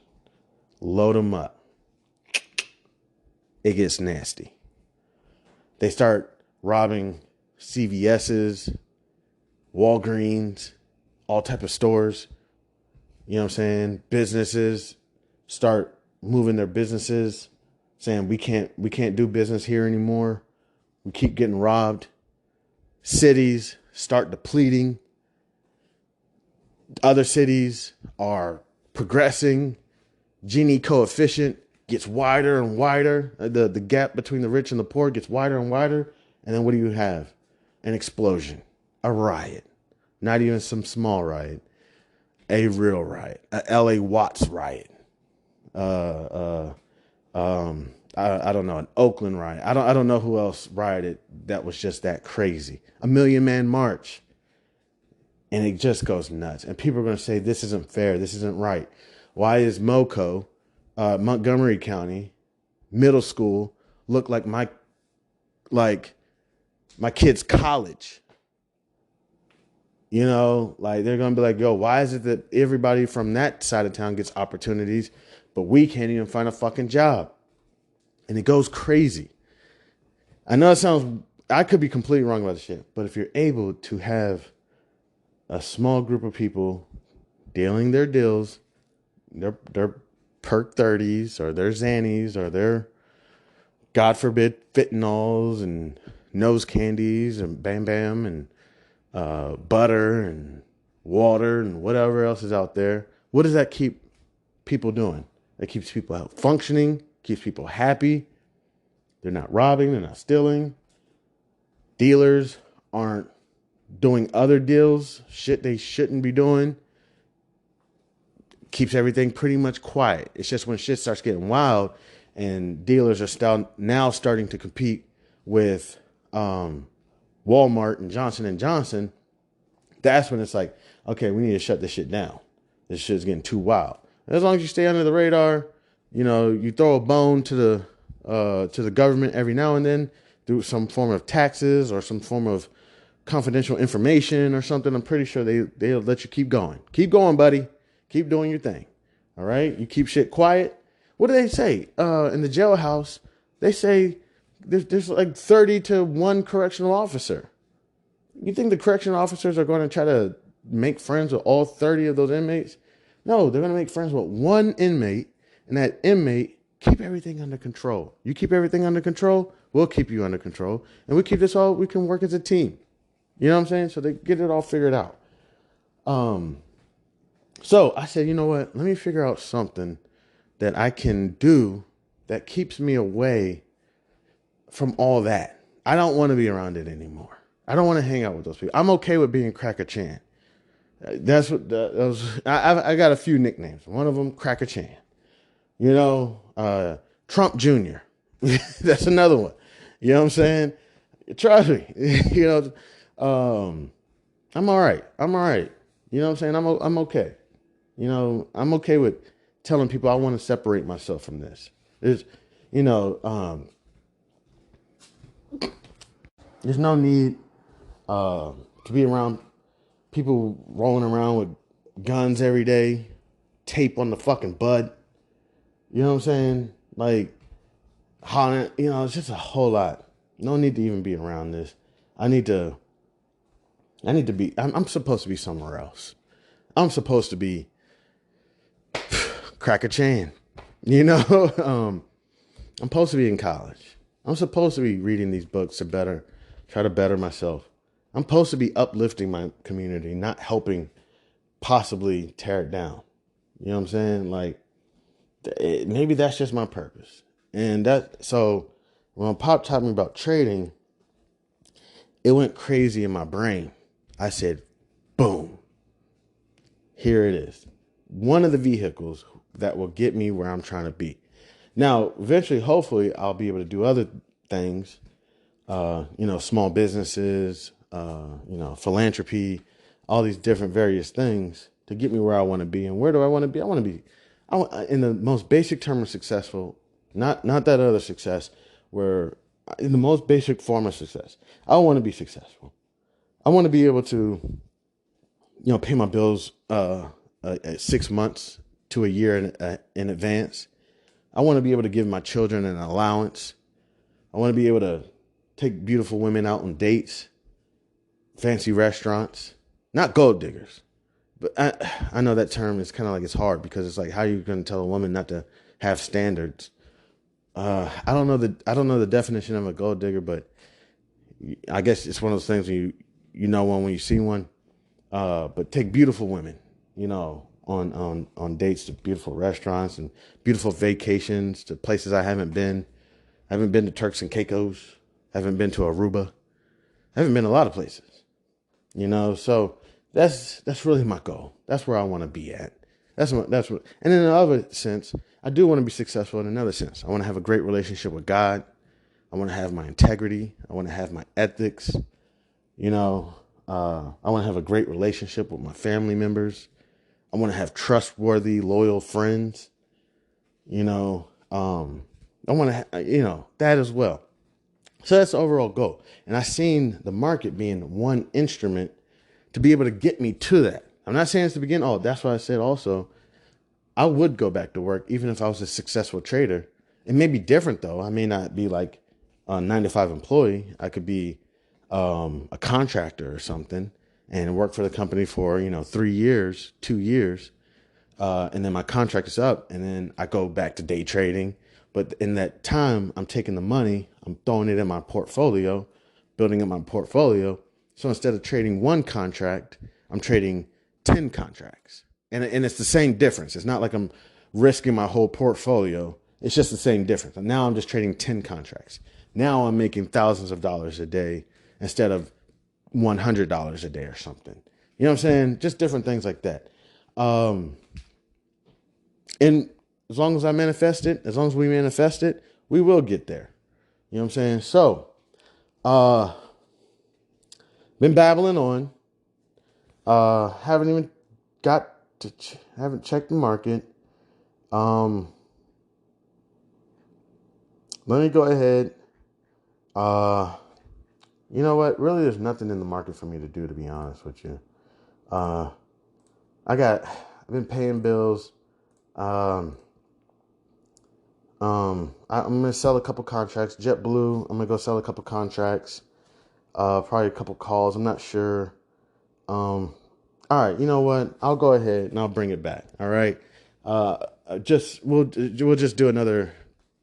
Speaker 1: Load them up. It gets nasty. They start robbing CVS's, Walgreens, all type of stores. You know what I'm saying? Businesses start moving their businesses, saying we can't do business here anymore. We keep getting robbed. Cities start depleting. Other cities are progressing. Gini coefficient gets wider and wider. The gap between the rich and the poor gets wider and wider. And then what do you have? An explosion, a riot. Not even some small riot, a real riot, a LA Watts riot. I don't know, an Oakland riot. I don't know who else rioted that was just that crazy. A Million Man March. And it just goes nuts. And people are going to say, this isn't fair. This isn't right. Why is MoCo, Montgomery County, middle school, look like my kid's college? They're going to be like, yo, why is it that everybody from that side of town gets opportunities, but we can't even find a fucking job? And it goes crazy. I could be completely wrong about this shit, but if you're able to have a small group of people dealing their deals, their perk 30s or their Xannies or their, God forbid, fentanyls and nose candies and Bam Bam and butter and water and whatever else is out there. What does that keep people doing? That keeps people out functioning, keeps people happy. They're not robbing, they're not stealing. Dealers aren't doing other deals, shit they shouldn't be doing. Keeps everything pretty much quiet. It's just when shit starts getting wild and dealers are now starting to compete with Walmart and Johnson & Johnson, that's when it's like, okay, we need to shut this shit down. This shit's getting too wild. As long as you stay under the radar, you throw a bone to the government every now and then through some form of taxes or some form of confidential information or something. I'm pretty sure they'll let you keep going. Keep going, buddy. Keep doing your thing. All right? You keep shit quiet. What do they say? In the jailhouse, they say there's like 30 to 1 correctional officer. You think the correctional officers are going to try to make friends with all 30 of those inmates? No, they're going to make friends with one inmate, and that inmate keep everything under control. You keep everything under control, we'll keep you under control, and we keep this all, we can work as a team. You know what I'm saying? So they get it all figured out. So I said, you know what? Let me figure out something that I can do that keeps me away from all that. I don't want to be around it anymore. I don't want to hang out with those people. I'm okay with being Cracker Chan. That's what that was. I got a few nicknames. One of them, Cracker Chan. Trump Jr. That's another one. You know what I'm saying? Trust me. I'm all right. I'm all right. You know what I'm saying? I'm okay. I'm okay with telling people I want to separate myself from this. There's no need to be around people rolling around with guns every day, tape on the fucking butt. You know what I'm saying? Like, hollering, it's just a whole lot. No need to even be around this. I need to be, I'm supposed to be somewhere else. I'm supposed to be Cracker Chan. I'm supposed to be in college. I'm supposed to be reading these books to try to better myself. I'm supposed to be uplifting my community, not helping possibly tear it down. You know what I'm saying? Like, maybe that's just my purpose. And so when Pop taught me about trading, it went crazy in my brain. I said, boom, here it is. One of the vehicles that will get me where I'm trying to be. Now, eventually, hopefully, I'll be able to do other things, small businesses, philanthropy, all these different various things to get me where I want to be. And where do I want to be? I want to be in the most basic term of successful, not that other success, where in the most basic form of success. I want to be successful. I want to be able to, pay my bills 6 months to a year in advance. I want to be able to give my children an allowance. I want to be able to take beautiful women out on dates, fancy restaurants, not gold diggers. But I know that term is kind of like it's hard because it's like, how are you going to tell a woman not to have standards? I don't know the definition of a gold digger, but I guess it's one of those things when you know one when you see one. But take beautiful women, on dates to beautiful restaurants and beautiful vacations to places I haven't been. I haven't been to Turks and Caicos. I haven't been to Aruba. I haven't been to a lot of places, so that's really my goal. That's where I want to be at. That's what, and in another sense, I do want to be successful in another sense. I want to have a great relationship with God. I want to have my integrity. I want to have my ethics. I want to have a great relationship with my family members. I want to have trustworthy, loyal friends. I want to, that as well. So that's the overall goal. And I seen the market being one instrument to be able to get me to that. I'm not saying it's the beginning. Oh, that's why I said also, I would go back to work even if I was a successful trader. It may be different though. I may not be like a 9-to-5 employee. I could be a contractor or something and work for the company for, 3 years, 2 years. And then my contract is up and then I go back to day trading. But in that time, I'm taking the money, I'm throwing it in my portfolio, building up my portfolio. So instead of trading one contract, I'm trading 10 contracts. And it's the same difference. It's not like I'm risking my whole portfolio. It's just the same difference. And now I'm just trading 10 contracts. Now I'm making thousands of dollars a day instead of $100 a day or something. You know what I'm saying? Just different things like that. And as long as I manifest it, as long as we manifest it, we will get there. You know what I'm saying? So, been babbling on. Haven't even haven't checked the market. Let me go ahead. You know what? Really, there's nothing in the market for me to do, to be honest with you. I've been paying bills. I'm going to sell a couple contracts. JetBlue, I'm going to go sell a couple contracts. Probably a couple calls. I'm not sure. All right. You know what? I'll go ahead and I'll bring it back. All right. We'll just do another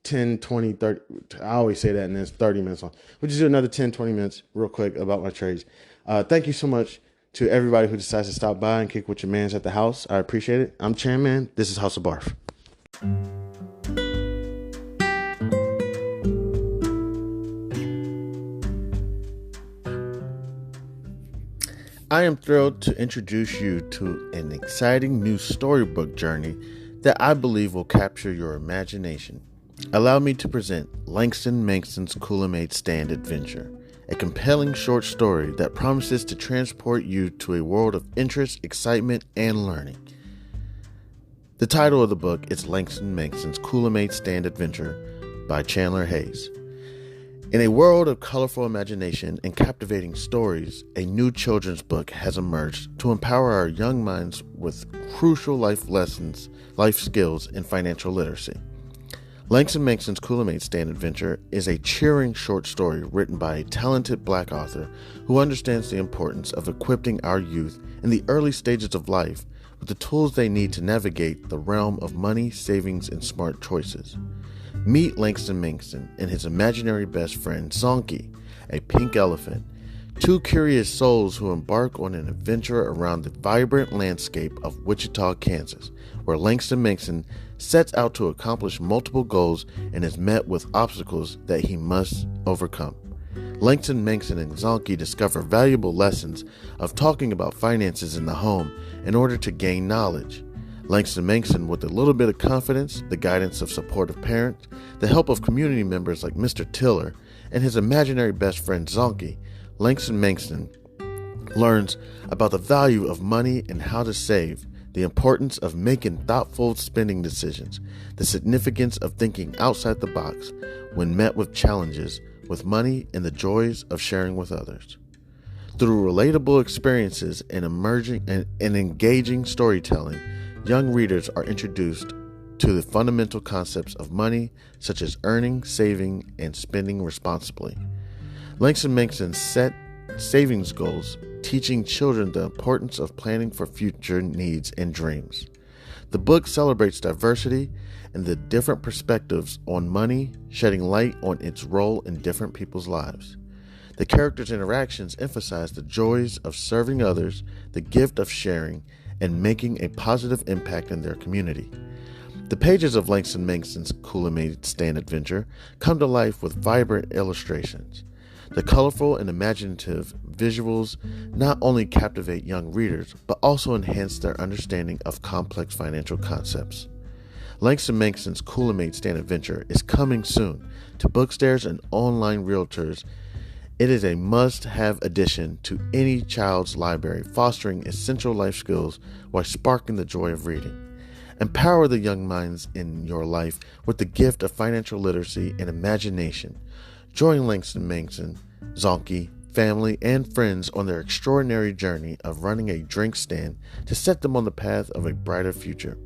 Speaker 1: 10, 20, 30. I always say that and then it's 30 minutes long. We'll just do another 10, 20 minutes real quick about my trades. Thank you so much to everybody who decides to stop by and kick with your mans at the house. I appreciate it. I'm Chanman. This is House of A.R.F. I am thrilled to introduce you to an exciting new storybook journey that I believe will capture your imagination. Allow me to present Langston Manxton's Kool-Aid Stand Adventure, a compelling short story that promises to transport you to a world of interest, excitement, and learning. The title of the book is Langston Manxton's Kool-Aid Stand Adventure by Chandler Hayes. In a world of colorful imagination and captivating stories, a new children's book has emerged to empower our young minds with crucial life lessons, life skills, and financial literacy. Langston Manxton's Kool-Aid Stand Adventure is a cheering short story written by a talented Black author who understands the importance of equipping our youth in the early stages of life with the tools they need to navigate the realm of money, savings, and smart choices. Meet Langston Manxton and his imaginary best friend, Zonky, a pink elephant, two curious souls who embark on an adventure around the vibrant landscape of Wichita, Kansas, where Langston Manxton sets out to accomplish multiple goals and is met with obstacles that he must overcome. Langston Manson and Zonky discover valuable lessons of talking about finances in the home in order to gain knowledge. Langston Manson, with a little bit of confidence, the guidance of supportive parents, the help of community members like Mr. Tiller, and his imaginary best friend Zonky, Langston Manson learns about the value of money and how to save, the importance of making thoughtful spending decisions, the significance of thinking outside the box when met with challenges with money, and the joys of sharing with others. Through relatable experiences and engaging storytelling, young readers are introduced to the fundamental concepts of money, such as earning, saving, and spending responsibly. Langston Manson set savings goals, teaching children the importance of planning for future needs and dreams. The book celebrates diversity and the different perspectives on money, shedding light on its role in different people's lives. The characters' interactions emphasize the joys of serving others, the gift of sharing, and making a positive impact in their community. The pages of Langston Manson's Kool-Aid Stand Adventure come to life with vibrant illustrations. The colorful and imaginative visuals not only captivate young readers, but also enhance their understanding of complex financial concepts. Langston Manson's Kool-Aid Stand Adventure is coming soon to bookstores and online realtors. It is a must-have addition to any child's library, fostering essential life skills while sparking the joy of reading. Empower the young minds in your life with the gift of financial literacy and imagination. Join Langston Manson, Zonky, family, and friends on their extraordinary journey of running a drink stand to set them on the path of a brighter future.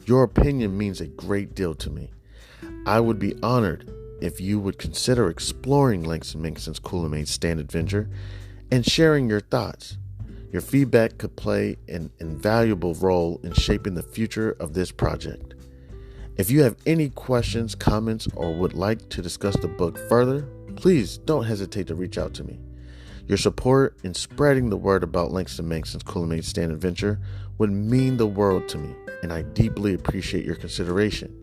Speaker 1: Your opinion means a great deal to me. I would be honored if you would consider exploring Langston Manson's Kool-Aid Stand Adventure and sharing your thoughts. Your feedback could play an invaluable role in shaping the future of this project. If you have any questions, comments, or would like to discuss the book further, please don't hesitate to reach out to me. Your support in spreading the word about Langston Manson's Kool-Aid Stand Adventure would mean the world to me, and I deeply appreciate your consideration.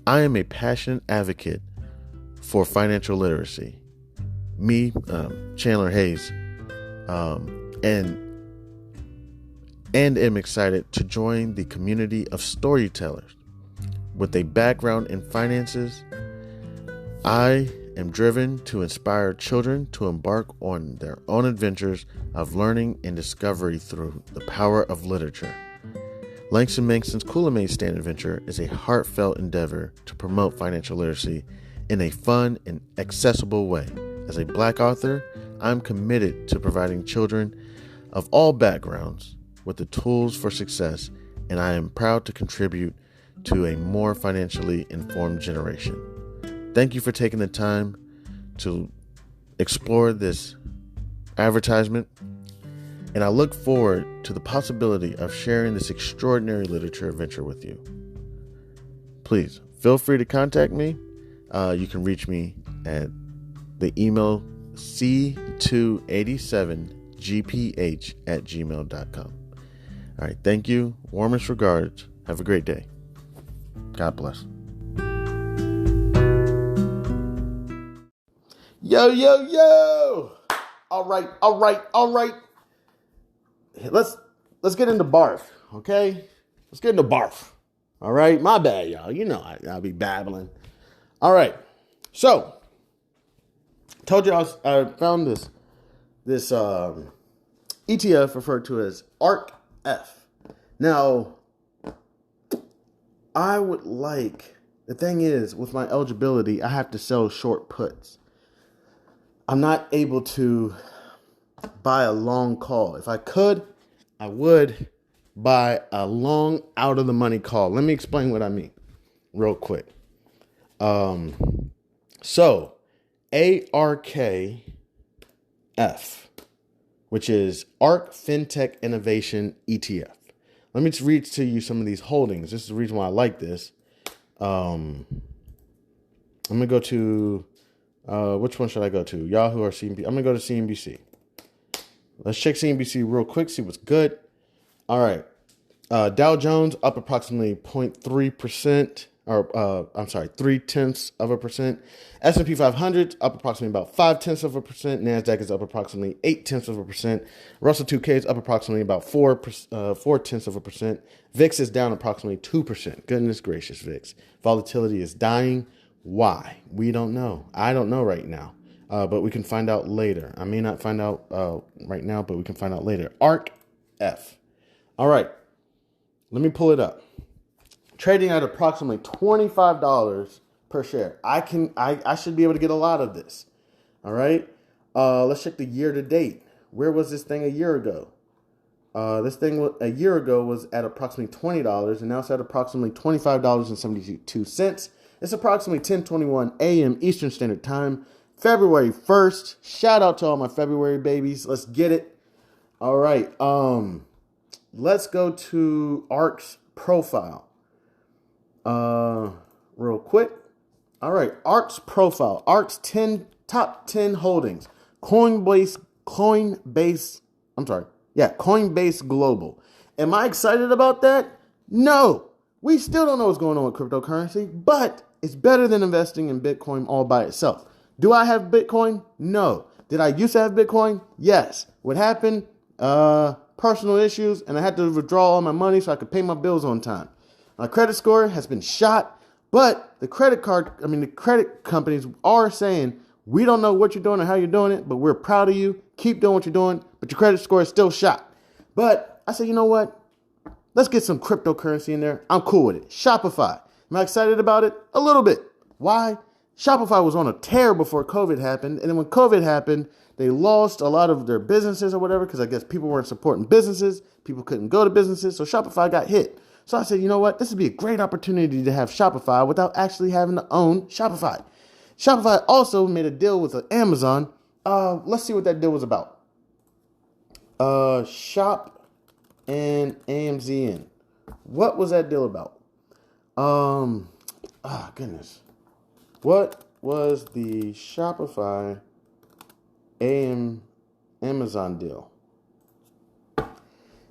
Speaker 1: I am a passionate advocate for financial literacy. Me, Chandler Hayes, and am excited to join the community of storytellers. With a background in finances, I am driven to inspire children to embark on their own adventures of learning and discovery through the power of literature. Langston Manson's Kool-Aid Stand Adventure is a heartfelt endeavor to promote financial literacy in a fun and accessible way. As a Black author, I'm committed to providing children of all backgrounds with the tools for success, and I am proud to contribute to a more financially informed generation. Thank you for taking the time to explore this advertisement, and I look forward to the possibility of sharing this extraordinary literature adventure with you. Please feel free to contact me. You can reach me at the email c287gph@gmail.com. All right, thank you. Warmest regards. Have a great day. God bless. Yo, yo, yo. All right. Let's get into A.R.F, okay? Let's get into A.R.F. All right, my bad, y'all. You know I'll be babbling. All right, so told you I found this ETF referred to as ARKF. Now, the thing is, with my eligibility, I have to sell short puts. I'm not able to buy a long call. If I could, I would buy a long out of the money call. Let me explain what I mean real quick. So ARKF, which is ARK FinTech Innovation ETF. Let me just read to you some of these holdings. This is the reason why I like this. I'm going to go to, which one should I go to? Yahoo or CNBC? I'm going to go to CNBC. Let's check CNBC real quick, see what's good. All right. Dow Jones up approximately 0.3%. 0.3%. S&P 500 up approximately about 0.5%. NASDAQ is up approximately 0.8%. Russell 2K is up approximately about 0.4%. VIX is down approximately 2%. Goodness gracious, VIX. Volatility is dying. Why? We don't know. I don't know right now. But we can find out later. I may not find out right now, but we can find out later. ARKF. All right. Let me pull it up. Trading at approximately $25 per share. I should be able to get a lot of this. All right. Let's check the year to date. Where was this thing a year ago? This thing a year ago was at approximately $20, and now it's at approximately $25.72. It's approximately 10:21 a.m. Eastern Standard Time, February 1st. Shout out to all my February babies. Let's get it. All right. Let's go to ARK's profile. Real quick. All right. ARK's profile. ARK's top 10 holdings. Coinbase Global. Am I excited about that? No. We still don't know what's going on with cryptocurrency, but it's better than investing in Bitcoin all by itself. Do I have Bitcoin? No. Did I used to have Bitcoin? Yes. What happened? Personal issues, and I had to withdraw all my money so I could pay my bills on time. My credit score has been shot, but the credit companies are saying, we don't know what you're doing or how you're doing it, but we're proud of you. Keep doing what you're doing, but your credit score is still shot. But I said, you know what? Let's get some cryptocurrency in there. I'm cool with it. Shopify. Am I excited about it? A little bit. Why? Shopify was on a tear before COVID happened. And then when COVID happened, they lost a lot of their businesses or whatever because I guess people weren't supporting businesses. People couldn't go to businesses. So Shopify got hit. So I said, you know what? This would be a great opportunity to have Shopify without actually having to own Shopify. Shopify also made a deal with Amazon. Let's see what that deal was about. Shop and AMZN. What was that deal about? Goodness. What was the Shopify Amazon deal?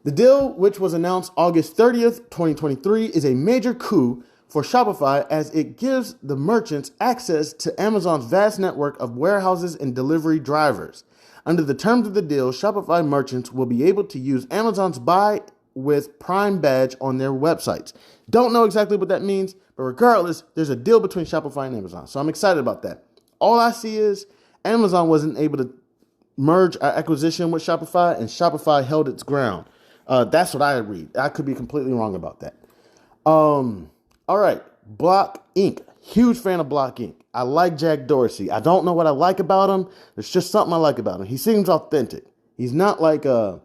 Speaker 1: The deal, which was announced August 30th, 2023, is a major coup for Shopify as it gives the merchants access to Amazon's vast network of warehouses and delivery drivers. Under the terms of the deal, Shopify merchants will be able to use Amazon's Buy with Prime badge on their websites. Don't know exactly what that means, but regardless, there's a deal between Shopify and Amazon. So I'm excited about that. All I see is Amazon wasn't able to merge our acquisition with Shopify, and Shopify held its ground. That's what I read. I could be completely wrong about that. All right. Block Inc. Huge fan of Block Inc. I like Jack Dorsey. I don't know what I like about him. There's just something I like about him. He seems authentic. He's not like the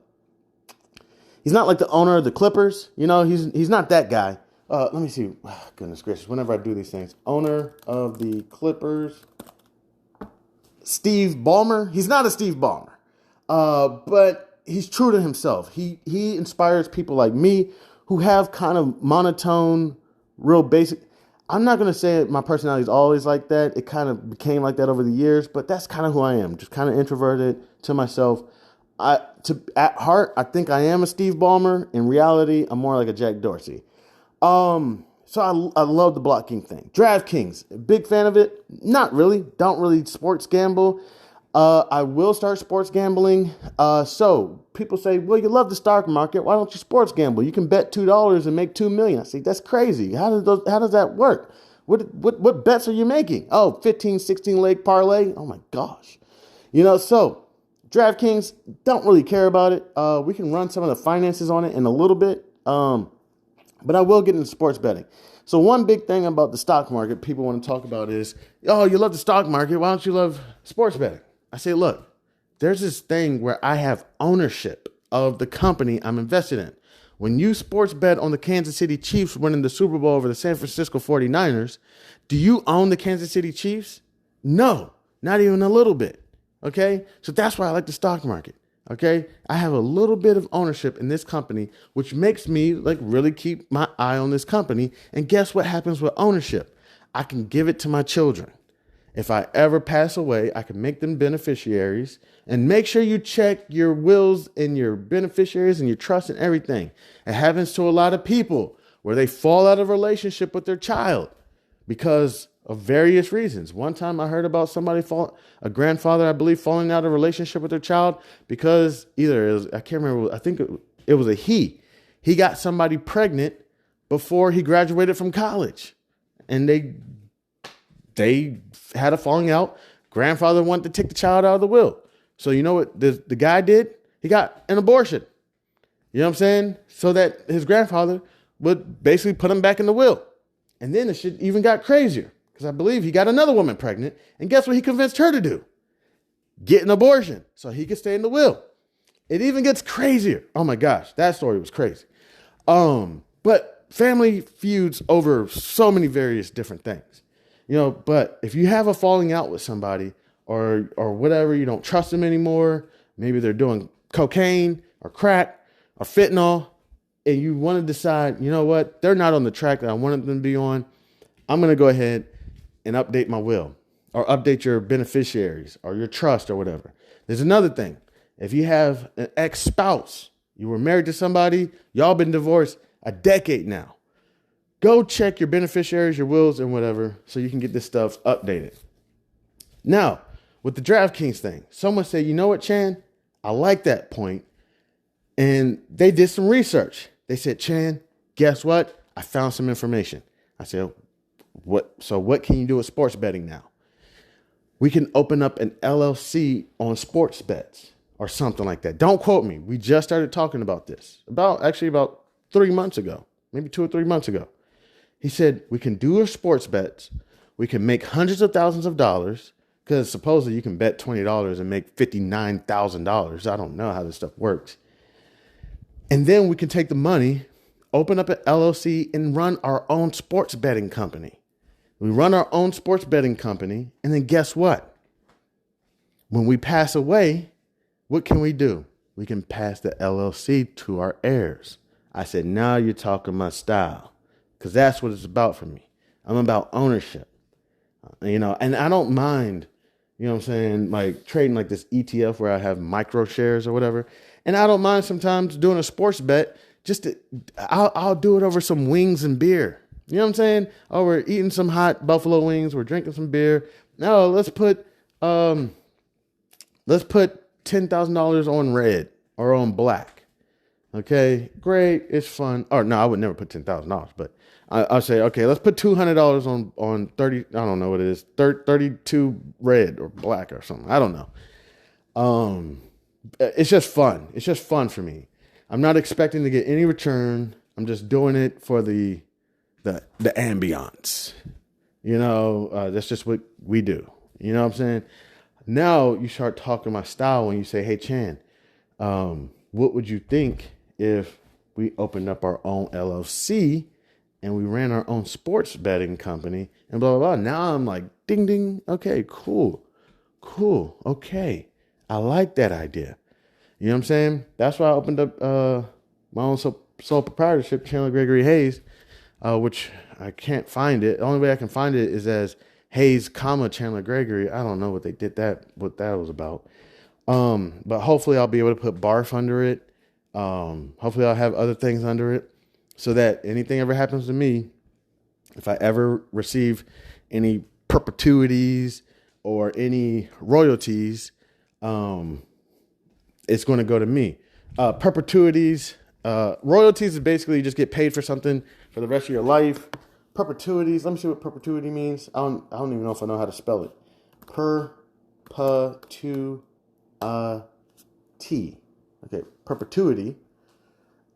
Speaker 1: owner of the Clippers. You know, he's not that guy. Let me see. Oh, goodness gracious. Whenever I do these things, owner of the Clippers, Steve Ballmer. He's not a Steve Ballmer. But he's true to himself. He inspires people like me who have kind of monotone, real basic. I'm not going to say my personality is always like that. It kind of became like that over the years, but that's kind of who I am. Just kind of introverted to myself. At heart, I think I am a Steve Ballmer. In reality, I'm more like a Jack Dorsey. So I love the Block King thing. DraftKings, big fan of it. Not really. Don't really sports gamble. I will start sports gambling. So people say, well, you love the stock market. Why don't you sports gamble? You can bet $2 and make $2 million. I say, that's crazy. How does that work? What bets are you making? Oh, 15, 16 leg parlay. Oh my gosh. So DraftKings, don't really care about it. We can run some of the finances on it in a little bit. But I will get into sports betting. So one big thing about the stock market people want to talk about is, oh, you love the stock market. Why don't you love sports betting? I say, look, there's this thing where I have ownership of the company I'm invested in. When you sports bet on the Kansas City Chiefs winning the Super Bowl over the San Francisco 49ers, do you own the Kansas City Chiefs? No, not even a little bit. Okay. So that's why I like the stock market. Okay. I have a little bit of ownership in this company, which makes me really keep my eye on this company. And guess what happens with ownership? I can give it to my children. If I ever pass away, I can make them beneficiaries. And make sure you check your wills and your beneficiaries and your trust and everything. It happens to a lot of people where they fall out of relationship with their child. because of various reasons. One time I heard about a grandfather, I believe, falling out of a relationship with their child because I can't remember, I think it was a he. He got somebody pregnant before he graduated from college. And they had a falling out. Grandfather wanted to take the child out of the will. So you know what the guy did? He got an abortion. You know what I'm saying? So that his grandfather would basically put him back in the will. And then the shit even got crazier because I believe he got another woman pregnant. And guess what he convinced her to do? Get an abortion so he could stay in the will. It even gets crazier. Oh my gosh, that story was crazy. But family feuds over so many various different things. You know, but if you have a falling out with somebody or whatever, you don't trust them anymore, maybe they're doing cocaine or crack or fentanyl, and you want to decide, you know what, they're not on the track that I wanted them to be on, I'm going to go ahead and update my will or update your beneficiaries or your trust or whatever. There's another thing. If you have an ex-spouse, you were married to somebody, y'all been divorced a decade now, go check your beneficiaries, your wills, and whatever, so you can get this stuff updated. Now, with the DraftKings thing, someone said, you know what, Chan? I like that point. And they did some research. They said, Chan, guess what? I found some information. I said, what? So what can you do with sports betting now? We can open up an LLC on sports bets or something like that. Don't quote me. We just started talking about this about 3 months ago, maybe 2 or 3 months ago. He said, we can do our sports bets. We can make hundreds of thousands of dollars because supposedly you can bet $20 and make $59,000. I don't know how this stuff works. And then we can take the money, open up an LLC, and run our own sports betting company. We run our own sports betting company. And then guess what? When we pass away, what can we do? We can pass the LLC to our heirs. I said, now you're talking my style, because that's what it's about for me. I'm about ownership, and I don't mind, what I'm saying, like trading like this ETF where I have micro shares or whatever. And I don't mind sometimes doing a sports bet. I'll do it over some wings and beer. You know what I'm saying? Oh, we're eating some hot buffalo wings. We're drinking some beer. No, let's put $10,000 on red or on black. Okay, great. It's fun. Or no, I would never put $10,000, but I'll say, okay, let's put $200 on 30. I don't know what it is. 32 red or black or something. I don't know. It's just fun. It's just fun for me. I'm not expecting to get any return. I'm just doing it for the ambiance. That's just what we do. You know what I'm saying? Now you start talking my style when you say, hey, Chan, what would you think if we opened up our own LLC and we ran our own sports betting company and blah, blah, blah. Now I'm like, ding, ding. Okay, cool. Okay. I like that idea. You know what I'm saying? That's why I opened up my own sole proprietorship, Chandler Gregory Hayes, which I can't find it. The only way I can find it is as Hayes, Chandler Gregory. I don't know what that was about. But hopefully I'll be able to put BARF under it. Hopefully I'll have other things under it so that anything ever happens to me, if I ever receive any perpetuities or any royalties, it's going to go to me. Perpetuities, royalties is basically you just get paid for something for the rest of your life. Perpetuities, let me see what perpetuity means. I don't even know if I know how to spell it. Perpetuity. Okay, perpetuity.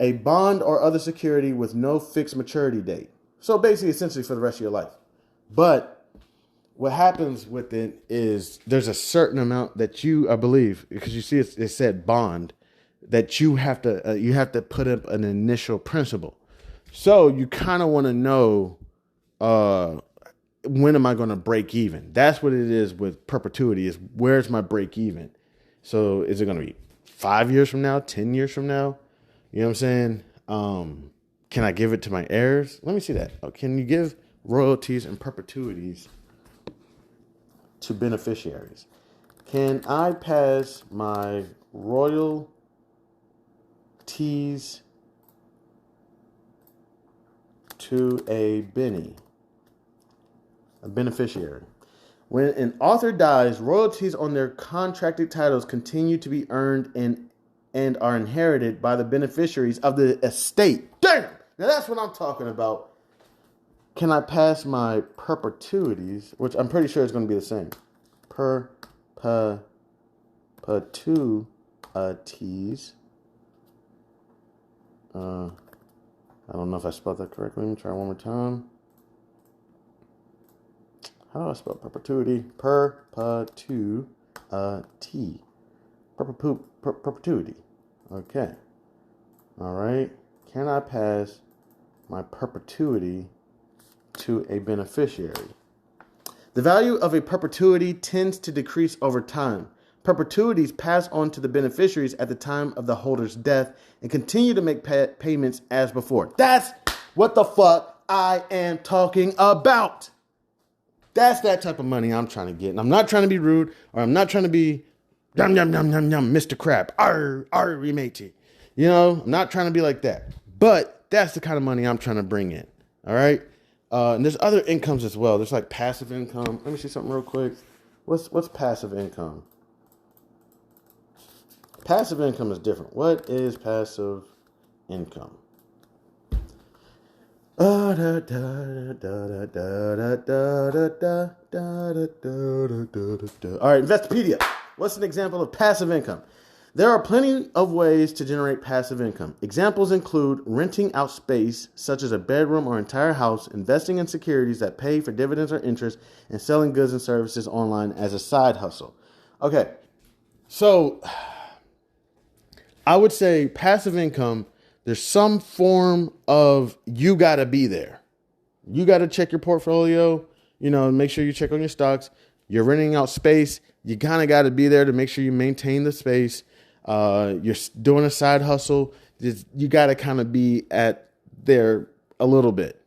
Speaker 1: A bond or other security with no fixed maturity date. So basically, essentially for the rest of your life. But what happens with it is there's a certain amount that I believe, because you see it said bond, that you have to put up an initial principal. So you kind of want to know when am I going to break even? That's what it is with perpetuity, is where's my break even? So is it going to be 5 years from now, 10 years from now? You know what I'm saying? Can I give it to my heirs? Let me see that. Can you give royalties and perpetuities to beneficiaries? Can I pass my royalties to a Benny? A beneficiary. When an author dies, royalties on their contracted titles continue to be earned and are inherited by the beneficiaries of the estate. Damn! Now that's what I'm talking about. Can I pass my perpetuities, which I'm pretty sure is going to be the same. Perpetuities. I don't know if I spelled that correctly. Let me try one more time. How do I spell perpetuity? Perpetuity. Perpetuity. Okay. All right. Can I pass my perpetuity to a beneficiary? The value of a perpetuity tends to decrease over time. Perpetuities pass on to the beneficiaries at the time of the holder's death and continue to make payments as before. That's what the fuck I am talking about. That's that type of money I'm trying to get. And I'm not trying to be rude, or I'm not trying to be yum, yum, yum, yum, yum, Mr. Crab. We matey. You know, I'm not trying to be like that. But that's the kind of money I'm trying to bring in. All right? And there's other incomes as well. There's like passive income. Let me see something real quick. What's passive income? Passive income is different. What is passive income? All right, Investopedia. What's an example of passive income? There are plenty of ways to generate passive income. Examples include renting out space, such as a bedroom or entire house, investing in securities that pay for dividends or interest, and selling goods and services online as a side hustle. Okay, so I would say passive income, there's some form of you got to be there. You got to check your portfolio, make sure you check on your stocks. You're renting out space. You kind of got to be there to make sure you maintain the space. You're doing a side hustle. You got to kind of be at there a little bit.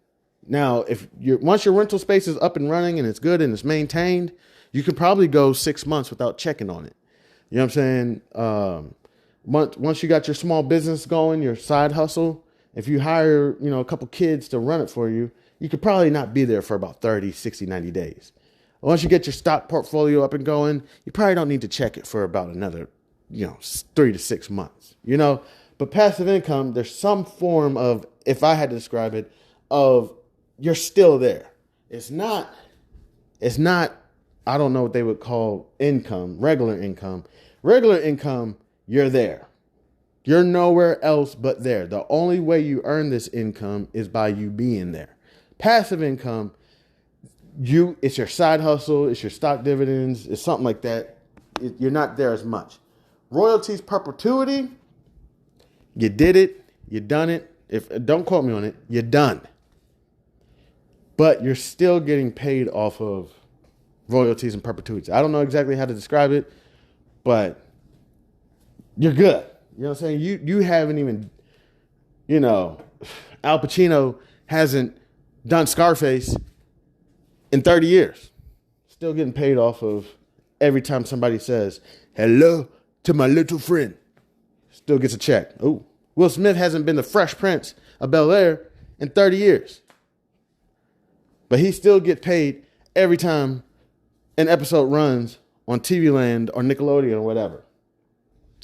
Speaker 1: Now, once your rental space is up and running and it's good and it's maintained, you could probably go 6 months without checking on it. You know what I'm saying? Once you got your small business going, your side hustle, if you hire, a couple kids to run it for you, you could probably not be there for about 30, 60, 90 days. Once you get your stock portfolio up and going, you probably don't need to check it for about another, 3 to 6 months, But passive income, there's some form of, if I had to describe it, of you're still there. It's not, I don't know what they would call income, regular income. Regular income, you're there. You're nowhere else but there. The only way you earn this income is by you being there. Passive income, it's your side hustle, it's your stock dividends, it's something like that. You're not there as much. Royalties, perpetuity, you did it, you done it. Don't quote me on it, you're done. But you're still getting paid off of royalties and perpetuities. I don't know exactly how to describe it, but you're good. You know what I'm saying? You haven't even, Al Pacino hasn't done Scarface in 30 years. Still getting paid off of every time somebody says, hello to my little friend. Still gets a check. Oh, Will Smith hasn't been the Fresh Prince of Bel-Air in 30 years. But he still gets paid every time an episode runs on TV Land or Nickelodeon or whatever.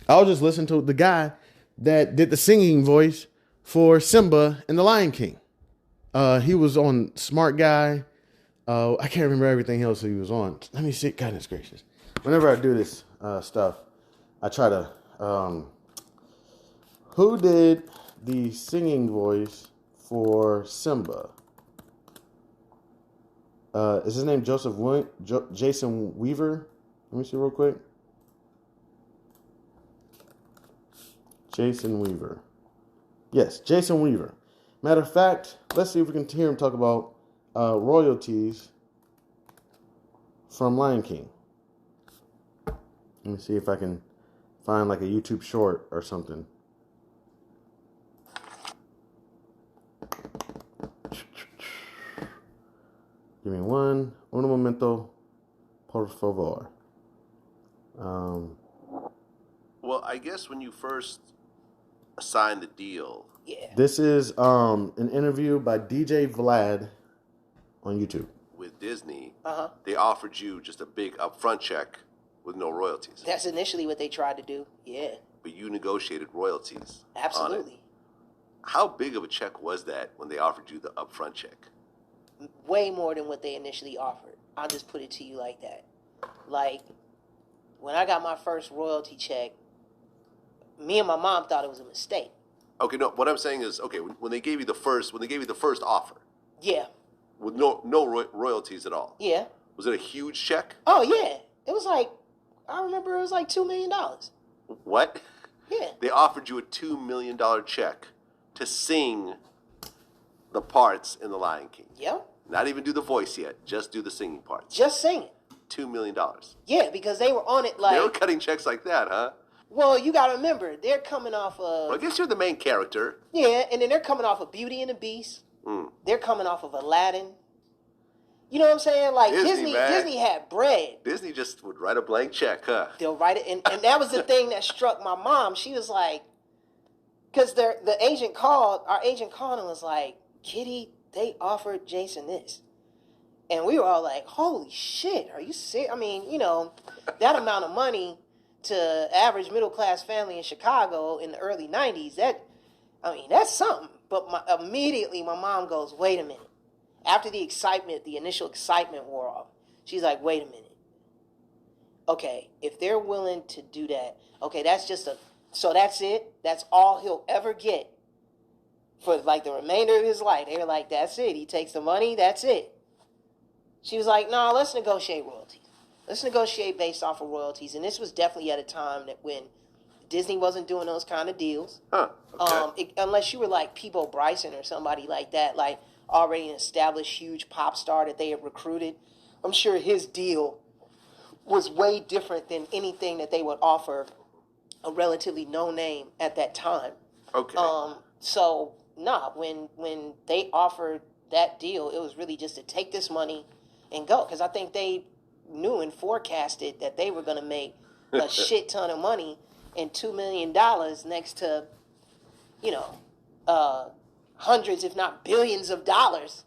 Speaker 1: I was just listening to the guy that did the singing voice for Simba in The Lion King. He was on Smart Guy. I can't remember everything else he was on. Let me see. Goodness gracious. Whenever I do this stuff, I try to... who did the singing voice for Simba? Is his name Jason Weaver? Let me see real quick. Jason Weaver. Yes, Jason Weaver. Matter of fact, let's see if we can hear him talk about royalties from Lion King. Let me see if I can find like a YouTube short or something. Give me un momento, por favor.
Speaker 3: Well, I guess when you first signed the deal.
Speaker 1: Yeah. This is an interview by DJ Vlad on YouTube.
Speaker 3: with Disney, they offered you just a big upfront check with no royalties.
Speaker 4: That's initially what they tried to do. Yeah.
Speaker 3: But you negotiated royalties.
Speaker 4: Absolutely.
Speaker 3: On it. How big of a check was that when they offered you the upfront check?
Speaker 4: Way more than what they initially offered. I'll just put it to you like that. Like, when I got my first royalty check, me and my mom thought it was a mistake.
Speaker 3: Okay, no. What I'm saying is, okay, when they gave you the first offer,
Speaker 4: yeah,
Speaker 3: with no royalties at all,
Speaker 4: yeah,
Speaker 3: was it a huge check?
Speaker 4: Oh yeah, it was like, I remember it was like $2 million.
Speaker 3: What?
Speaker 4: Yeah.
Speaker 3: They offered you a $2 million check to sing the parts in The Lion King.
Speaker 4: Yeah.
Speaker 3: Not even do the voice yet, just do the singing parts.
Speaker 4: Just sing it.
Speaker 3: $2 million.
Speaker 4: Yeah, because they were on it like...
Speaker 3: They were cutting checks like that, huh?
Speaker 4: Well, you got to remember, they're coming off of...
Speaker 3: Well, I guess you're the main character.
Speaker 4: Yeah, and then they're coming off of Beauty and the Beast. They're coming off of Aladdin. You know what I'm saying? Like, Disney had bread.
Speaker 3: Disney just would write a blank check, huh?
Speaker 4: They'll write it. And that was the thing that struck my mom. She was like... Because our agent called and was like, Kitty, they offered Jason this. And we were all like, holy shit, are you serious? I mean, you know, that amount of money to average middle-class family in Chicago in the early 90s, that's something. But immediately my mom goes, wait a minute. After the initial excitement wore off, she's like, wait a minute. Okay, if they're willing to do that, okay, that's it? That's all he'll ever get for like the remainder of his life. They were like, that's it. He takes the money, that's it. She was like, no, let's negotiate royalties. Let's negotiate based off of royalties. And this was definitely at a time that when Disney wasn't doing those kind of deals.
Speaker 3: Huh, okay.
Speaker 4: Unless you were like Peabo Bryson or somebody like that, like already an established huge pop star that they had recruited. I'm sure his deal was way different than anything that they would offer a relatively no name at that time.
Speaker 3: Okay.
Speaker 4: When they offered that deal, it was really just to take this money and go. Because I think they knew and forecasted that they were going to make a shit ton of money, and $2 million next to, hundreds, if not billions of dollars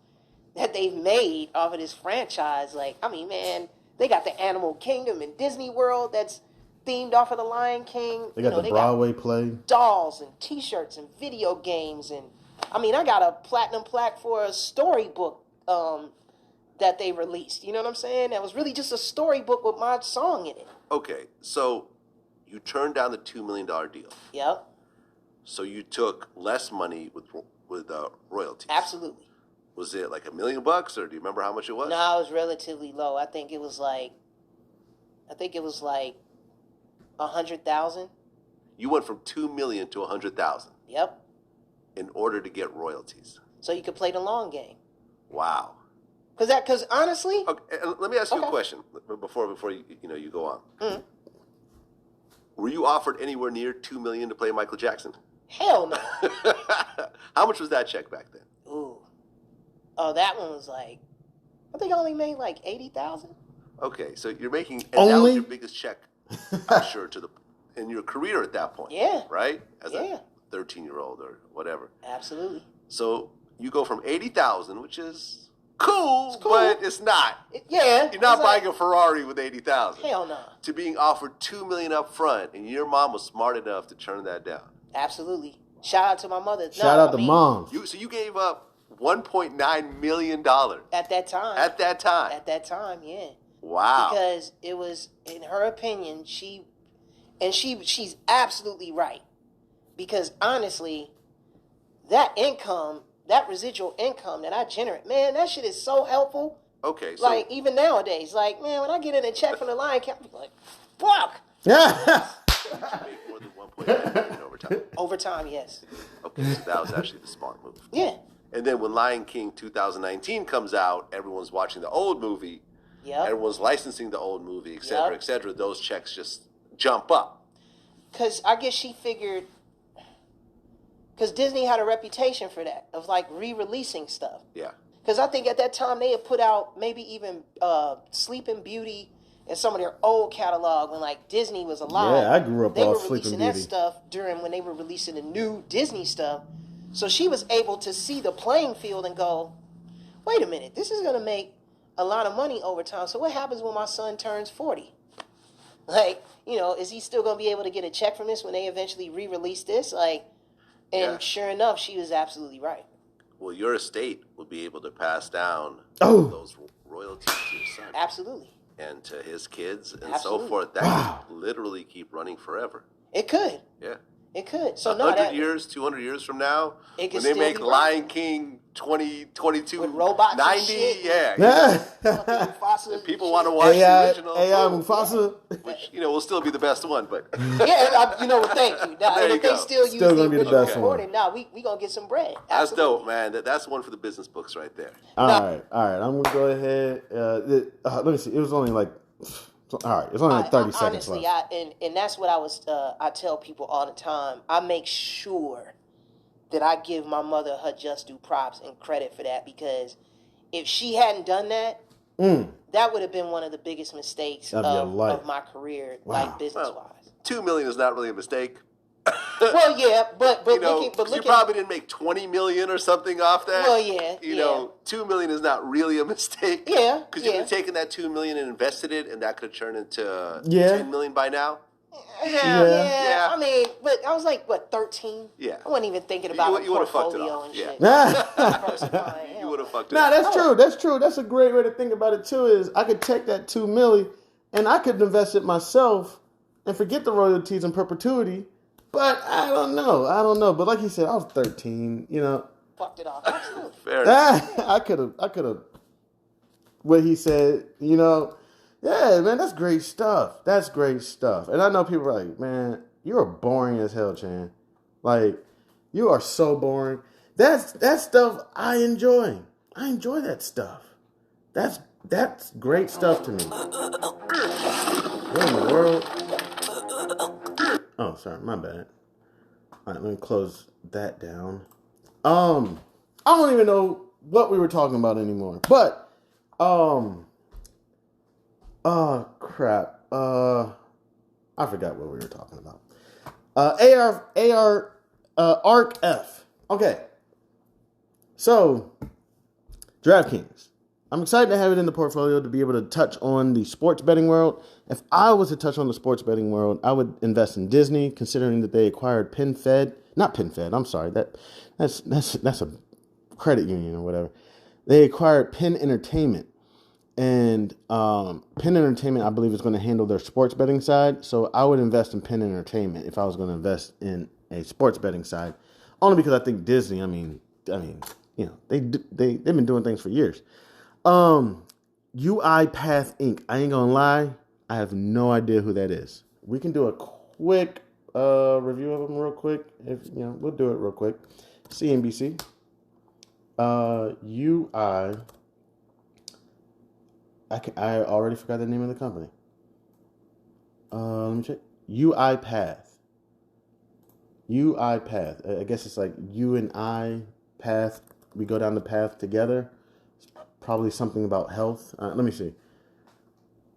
Speaker 4: that they've made off of this franchise. Like, I mean, man, they got the Animal Kingdom in Disney World that's themed off of the Lion King.
Speaker 1: They got the Broadway play.
Speaker 4: Dolls and T-shirts and video games. And, I mean, I got a platinum plaque for a storybook that they released. You know what I'm saying? That was really just a storybook with my song in it.
Speaker 3: Okay, so you turned down the $2 million deal.
Speaker 4: Yep.
Speaker 3: So you took less money with royalties.
Speaker 4: Absolutely.
Speaker 3: Was it like $1 million, or do you remember how much it was?
Speaker 4: No, it was relatively low. I think it was like 100,000.
Speaker 3: You went from $2 million to 100,000.
Speaker 4: Yep.
Speaker 3: In order to get royalties.
Speaker 4: So you could play the long game.
Speaker 3: Wow.
Speaker 4: Because honestly.
Speaker 3: Okay, let me ask you a question before you go on.
Speaker 4: Mm-hmm.
Speaker 3: Were you offered anywhere near $2 million to play Michael Jackson?
Speaker 4: Hell no.
Speaker 3: How much was that check back then?
Speaker 4: Ooh. Oh, that one was like, I think I only made like 80,000.
Speaker 3: Okay, so you're making, and
Speaker 1: only?
Speaker 3: that was your biggest check, I'm sure, in your career at that point.
Speaker 4: Yeah.
Speaker 3: Right? As a 13-year-old or whatever.
Speaker 4: Absolutely.
Speaker 3: So you go from 80,000, which is cool, but it's not. You're not buying a Ferrari with 80,000.
Speaker 4: Hell no.
Speaker 3: To being offered $2 million up front, and your mom was smart enough to turn that down.
Speaker 4: Absolutely. Shout out to my mother.
Speaker 1: Shout out to mom.
Speaker 3: So you gave up $1.9 million.
Speaker 4: At that time.
Speaker 3: At that time.
Speaker 4: At that time, yeah.
Speaker 3: Wow.
Speaker 4: Because it was, in her opinion, she's absolutely right. Because honestly, that residual income that I generate, man, that shit is so helpful.
Speaker 3: Okay. So,
Speaker 4: like, even nowadays, like, man, when I get in a check from the Lion King, I'm like, fuck.
Speaker 3: you make more than $1.9 million over time.
Speaker 4: Over time, yes.
Speaker 3: Okay, so that was actually the smart move.
Speaker 4: Yeah.
Speaker 3: And then when Lion King 2019 comes out, everyone's watching the old movie.
Speaker 4: Yep.
Speaker 3: Everyone's licensing the old movie, et cetera, et cetera. Those checks just jump up.
Speaker 4: Because I guess she figured, because Disney had a reputation for that, of like re-releasing stuff.
Speaker 3: Yeah.
Speaker 4: Because I think at that time they had put out maybe even Sleeping Beauty and some of their old catalog when like Disney was alive.
Speaker 1: Yeah, I grew up
Speaker 4: they
Speaker 1: all
Speaker 4: were
Speaker 1: Sleeping
Speaker 4: releasing
Speaker 1: Beauty.
Speaker 4: that stuff during when they were releasing the new Disney stuff. So she was able to see the playing field and go, wait a minute, this is going to make a lot of money over time. So what happens when my son turns 40? Like, is he still going to be able to get a check from this when they eventually re-release this? Like, and sure enough, she was absolutely right.
Speaker 3: Well, your estate will be able to pass down those royalties to your son.
Speaker 4: Absolutely.
Speaker 3: And to his kids and
Speaker 4: Absolutely.
Speaker 3: so forth. That could literally keep running forever.
Speaker 4: It could.
Speaker 3: Yeah.
Speaker 4: It could. So
Speaker 3: 100 years, 200 years from now,
Speaker 4: it
Speaker 3: when they make Lion King 2022,
Speaker 4: with robots
Speaker 3: 90,
Speaker 4: and shit,
Speaker 3: and people want to watch the original.
Speaker 1: AI Mufasa.
Speaker 3: Which, will still be the best one, but...
Speaker 4: thank you. Now,
Speaker 3: there you
Speaker 4: if they
Speaker 3: go.
Speaker 4: still use
Speaker 1: Still gonna be the best
Speaker 4: recording,
Speaker 1: one.
Speaker 4: now we going to get some bread.
Speaker 3: That's
Speaker 4: Absolutely.
Speaker 3: dope, man. That's one for the business books right there.
Speaker 1: All right. I'm going to go ahead. Let me see. It was only like... All right, it's only like 30 seconds
Speaker 4: honestly,
Speaker 1: left.
Speaker 4: And that's what I tell people all the time. I make sure that I give my mother her just due props and credit for that, because if she hadn't done that, that would have been one of the biggest mistakes of my career, like business-wise.
Speaker 3: $2 million is not really a mistake.
Speaker 4: Well, yeah, but
Speaker 3: you probably didn't make $20 million or something off that.
Speaker 4: Well, yeah,
Speaker 3: $2 million is not really a mistake.
Speaker 4: Yeah,
Speaker 3: because you could have taken that $2 million and invested it, and that could have turned into $10 million by now.
Speaker 4: Yeah. I mean, but I was like, 13?
Speaker 3: Yeah.
Speaker 4: I wasn't even thinking about
Speaker 3: you
Speaker 4: a
Speaker 3: fucked it
Speaker 4: portfolio
Speaker 3: off.
Speaker 4: and shit.
Speaker 3: You would have fucked it
Speaker 1: Nah,
Speaker 3: up.
Speaker 1: that's true. That's true. That's a great way to think about it too. Is I could take that $2 million and I could invest it myself and forget the royalties in perpetuity. But I don't know. But like you said, I was 13.
Speaker 4: Fucked it off. Absolutely.
Speaker 3: Fair enough.
Speaker 1: I could have. What he said. Yeah, man, that's great stuff. And I know people are like, man, you are boring as hell, Chan. Like, you are so boring. That stuff I enjoy. I enjoy that stuff. That's great stuff to me. What in the world? Oh, sorry, my bad. All right, let me close that down. I don't even know what we were talking about anymore. But, crap. I forgot what we were talking about. ARKF. Okay. So, DraftKings. I'm excited to have it in the portfolio to be able to touch on the sports betting world. If I was to touch on the sports betting world, I would invest in Disney, considering that they acquired not PenFed. I'm sorry, that's a credit union or whatever. They acquired Penn Entertainment, and Penn Entertainment, I believe, is going to handle their sports betting side. So I would invest in Penn Entertainment if I was going to invest in a sports betting side, only because I think Disney. I mean, they've been doing things for years. UiPath Inc. I ain't gonna lie, I have no idea who that is. We can do a quick review of them real quick. We'll do it real quick. CNBC. UI. I already forgot the name of the company. Let me check. UiPath. UiPath. I guess it's like you and I path. We go down the path together. Probably something about health. Let me see.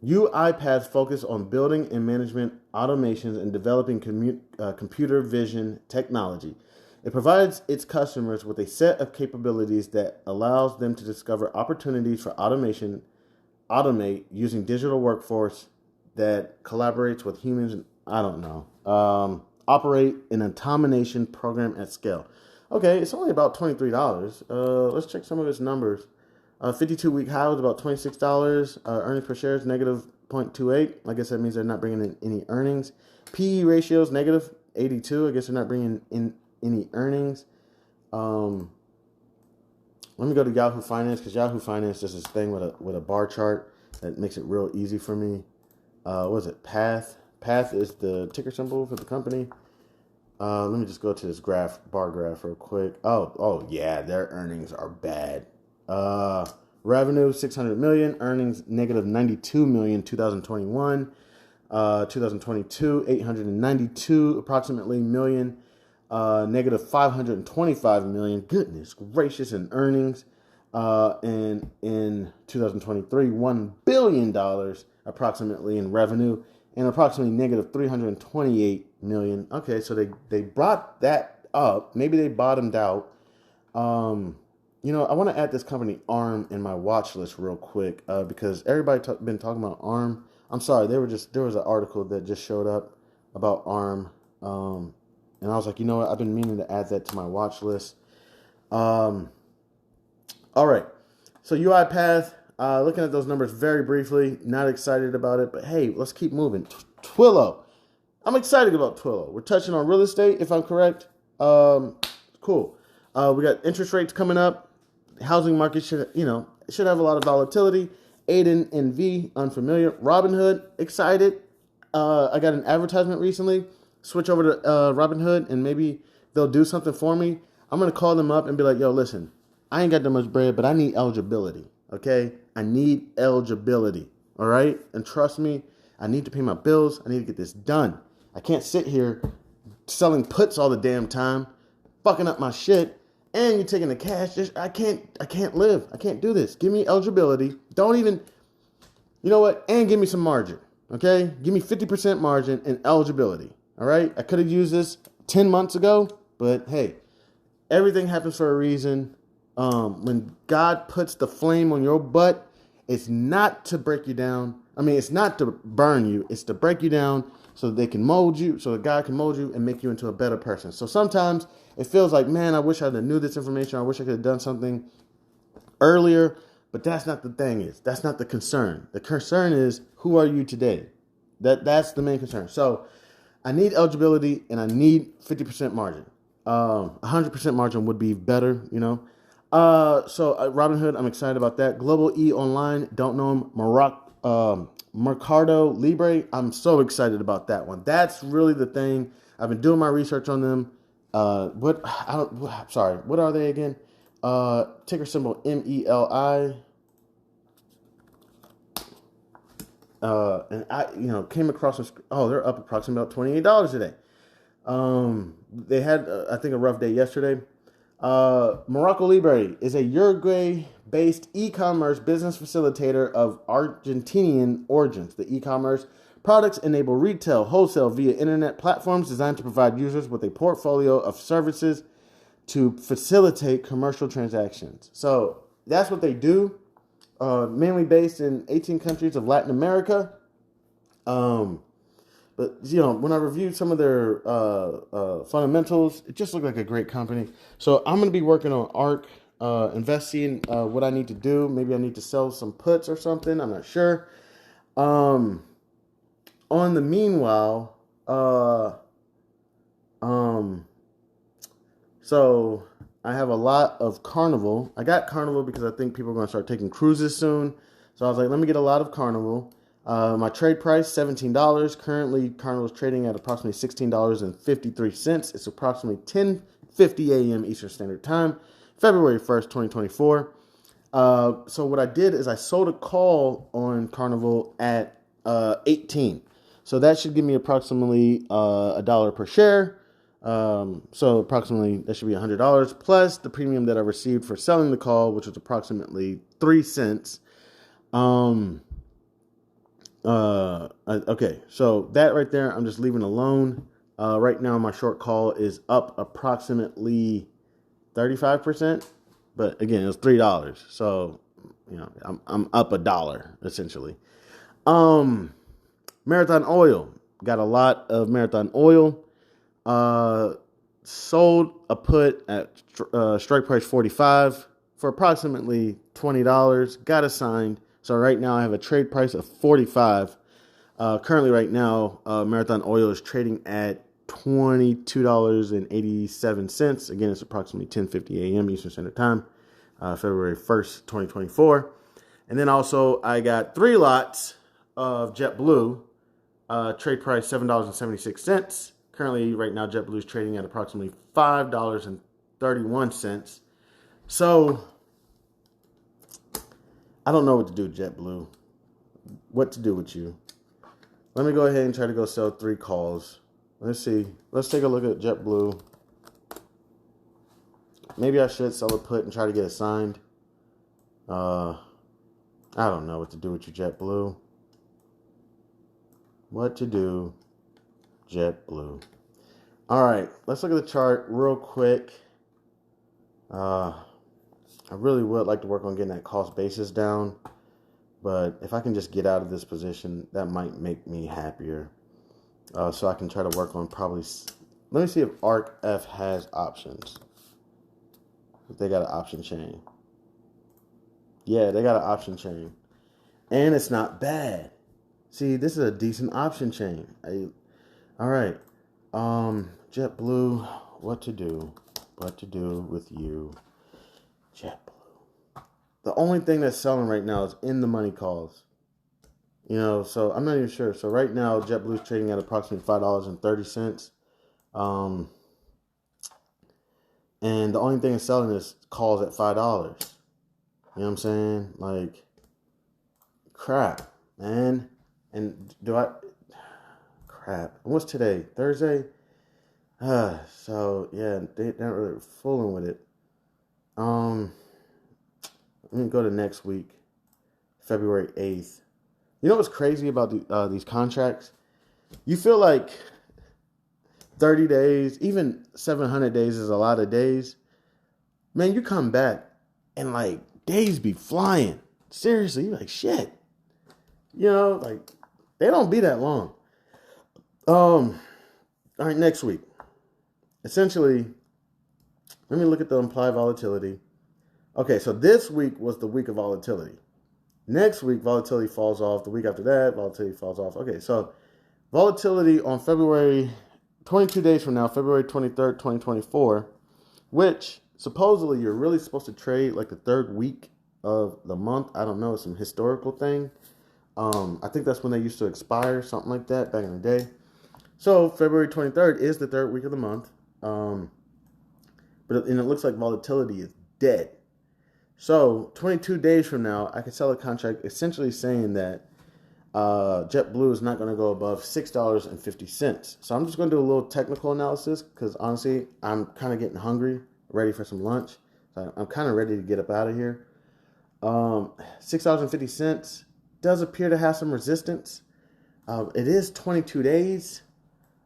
Speaker 1: UiPath focus on building and management automations and developing computer vision technology. It provides its customers with a set of capabilities that allows them to discover opportunities for automate using digital workforce that collaborates with humans and, operate an automation program at scale. Okay, it's only about $23. Let's check some of its numbers. 52-week high was about $26. Earnings per share is negative 0.28. I guess that means they're not bringing in any earnings. PE ratio is negative 82. I guess they're not bringing in any earnings. Let me go to Yahoo Finance, because Yahoo Finance does this thing with a bar chart that makes it real easy for me. What is it? Path. Path is the ticker symbol for the company. Let me just go to this bar graph real quick. Oh yeah, their earnings are bad. Revenue $600 million, earnings negative $92 million 2021, 2022 $892 approximately million, negative $525 million. Goodness gracious, in earnings. And in 2023 $1 billion approximately in revenue, and approximately negative $328 million. Okay, so they brought that up. Maybe they bottomed out. I want to add this company ARM in my watch list real quick because everybody been talking about ARM. I'm sorry, there was an article that just showed up about ARM, and I was like, you know what? I've been meaning to add that to my watch list. All right, so UiPath. Looking at those numbers very briefly, not excited about it, but hey, let's keep moving. Twillo. I'm excited about Twillo. We're touching on real estate, if I'm correct. Cool. We got interest rates coming up. The housing market should have a lot of volatility. Aiden and V, unfamiliar. Robinhood, excited. I got an advertisement recently. Switch over to Robinhood, and maybe they'll do something for me. I'm going to call them up and be like, yo, listen, I ain't got that much bread, but I need eligibility, okay? I need eligibility, all right? And trust me, I need to pay my bills. I need to get this done. I can't sit here selling puts all the damn time, fucking up my shit, and you're taking the cash. I can't live. I can't do this. Give me eligibility. Don't even, you know what? And give me some margin, okay? Give me 50% margin and eligibility, all right? I could have used this 10 months ago, but hey, everything happens for a reason. When God puts the flame on your butt, it's not to break you down. I mean, it's not to burn you. It's to break you down so that they can mold you, so that God can mold you and make you into a better person. So sometimes it feels like, man, I wish I knew this information. I wish I could have done something earlier. But that's not the thing. That's not the concern. The concern is, who are you today? That's the main concern. So I need eligibility and I need 50% margin. 100% margin would be better, So Robinhood, I'm excited about that. Global E Online, don't know them. Mercado Libre, I'm so excited about that one. That's really the thing. I've been doing my research on them. What are they again? Ticker symbol MELI. And I, came across they're up approximately about $28 today. They had, I think, a rough day yesterday. Mercado Libre is a Uruguay-based e-commerce business facilitator of Argentinian origins. The e-commerce products enable retail, wholesale via internet platforms designed to provide users with a portfolio of services to facilitate commercial transactions. So that's what they do. Mainly based in 18 countries of Latin America. But, when I reviewed some of their fundamentals, it just looked like a great company. So I'm going to be working on ARK, investing what I need to do. Maybe I need to sell some puts or something. I'm not sure. On the meanwhile, so I have a lot of Carnival. I got Carnival because I think people are going to start taking cruises soon. So I was like, let me get a lot of Carnival. My trade price, $17. Currently, Carnival is trading at approximately $16.53. It's approximately 10:50 a.m. Eastern Standard Time, February 1st, 2024. So what I did is I sold a call on Carnival at 18. So that should give me approximately $1 per share. So approximately that should be $100 plus the premium that I received for selling the call, which was approximately 3 cents. Okay, so that right there, I'm just leaving alone. Right now, my short call is up approximately 35%, but again, it was $3, so I'm up $1 essentially. Marathon Oil, got a lot of Marathon Oil. Sold a put at strike price 45 for approximately $20. Got assigned. So right now I have a trade price of 45. Currently right now, Marathon Oil is trading at $22.87. Again, it's approximately 10:50 a.m. Eastern Standard Time, February 1st, 2024. And then also I got 3 lots of JetBlue, trade price $7.76. Currently right now JetBlue is trading at approximately $5.31. So I don't know what to do, JetBlue. What to do with you? Let me go ahead and try to go sell 3 calls. Let's see. Let's take a look at JetBlue. Maybe I should sell a put and try to get it signed. I don't know what to do with you, JetBlue. What to do, JetBlue. All right. Let's look at the chart real quick. I really would like to work on getting that cost basis down. But if I can just get out of this position, that might make me happier. So I can try to work on probably... Let me see if ARKF has options. If they got an option chain. Yeah, they got an option chain. And it's not bad. See, this is a decent option chain. All right. JetBlue, what to do? What to do with you? JetBlue. The only thing that's selling right now is in the money calls. You know, so I'm not even sure. So right now, JetBlue's trading at approximately $5.30. And the only thing it's selling is calls at $5. You know what I'm saying? Like, crap, man. And crap. What's today? Thursday? So, yeah, they're not really fooling with it. Let me go to next week, February 8th. You know what's crazy about these contracts? You feel like 30 days, even 700 days is a lot of days. Man, you come back and like days be flying. Seriously, you're like, shit. You know, like they don't be that long. All right, next week. Essentially, let me look at the implied volatility. Okay, so this week was the week of volatility. Next week, volatility falls off. The week after that, volatility falls off. Okay, so volatility on February, 22 days from now, February 23rd, 2024, which supposedly you're really supposed to trade like the third week of the month. I don't know, it's some historical thing. I think that's when they used to expire, something like that back in the day. So February 23rd is the third week of the month. But it looks like volatility is dead. So 22 days from now, I could sell a contract essentially saying that JetBlue is not going to go above $6.50. So I'm just going to do a little technical analysis because honestly, I'm kind of getting hungry, ready for some lunch. So I'm kind of ready to get up out of here. $6.50 does appear to have some resistance. It is 22 days.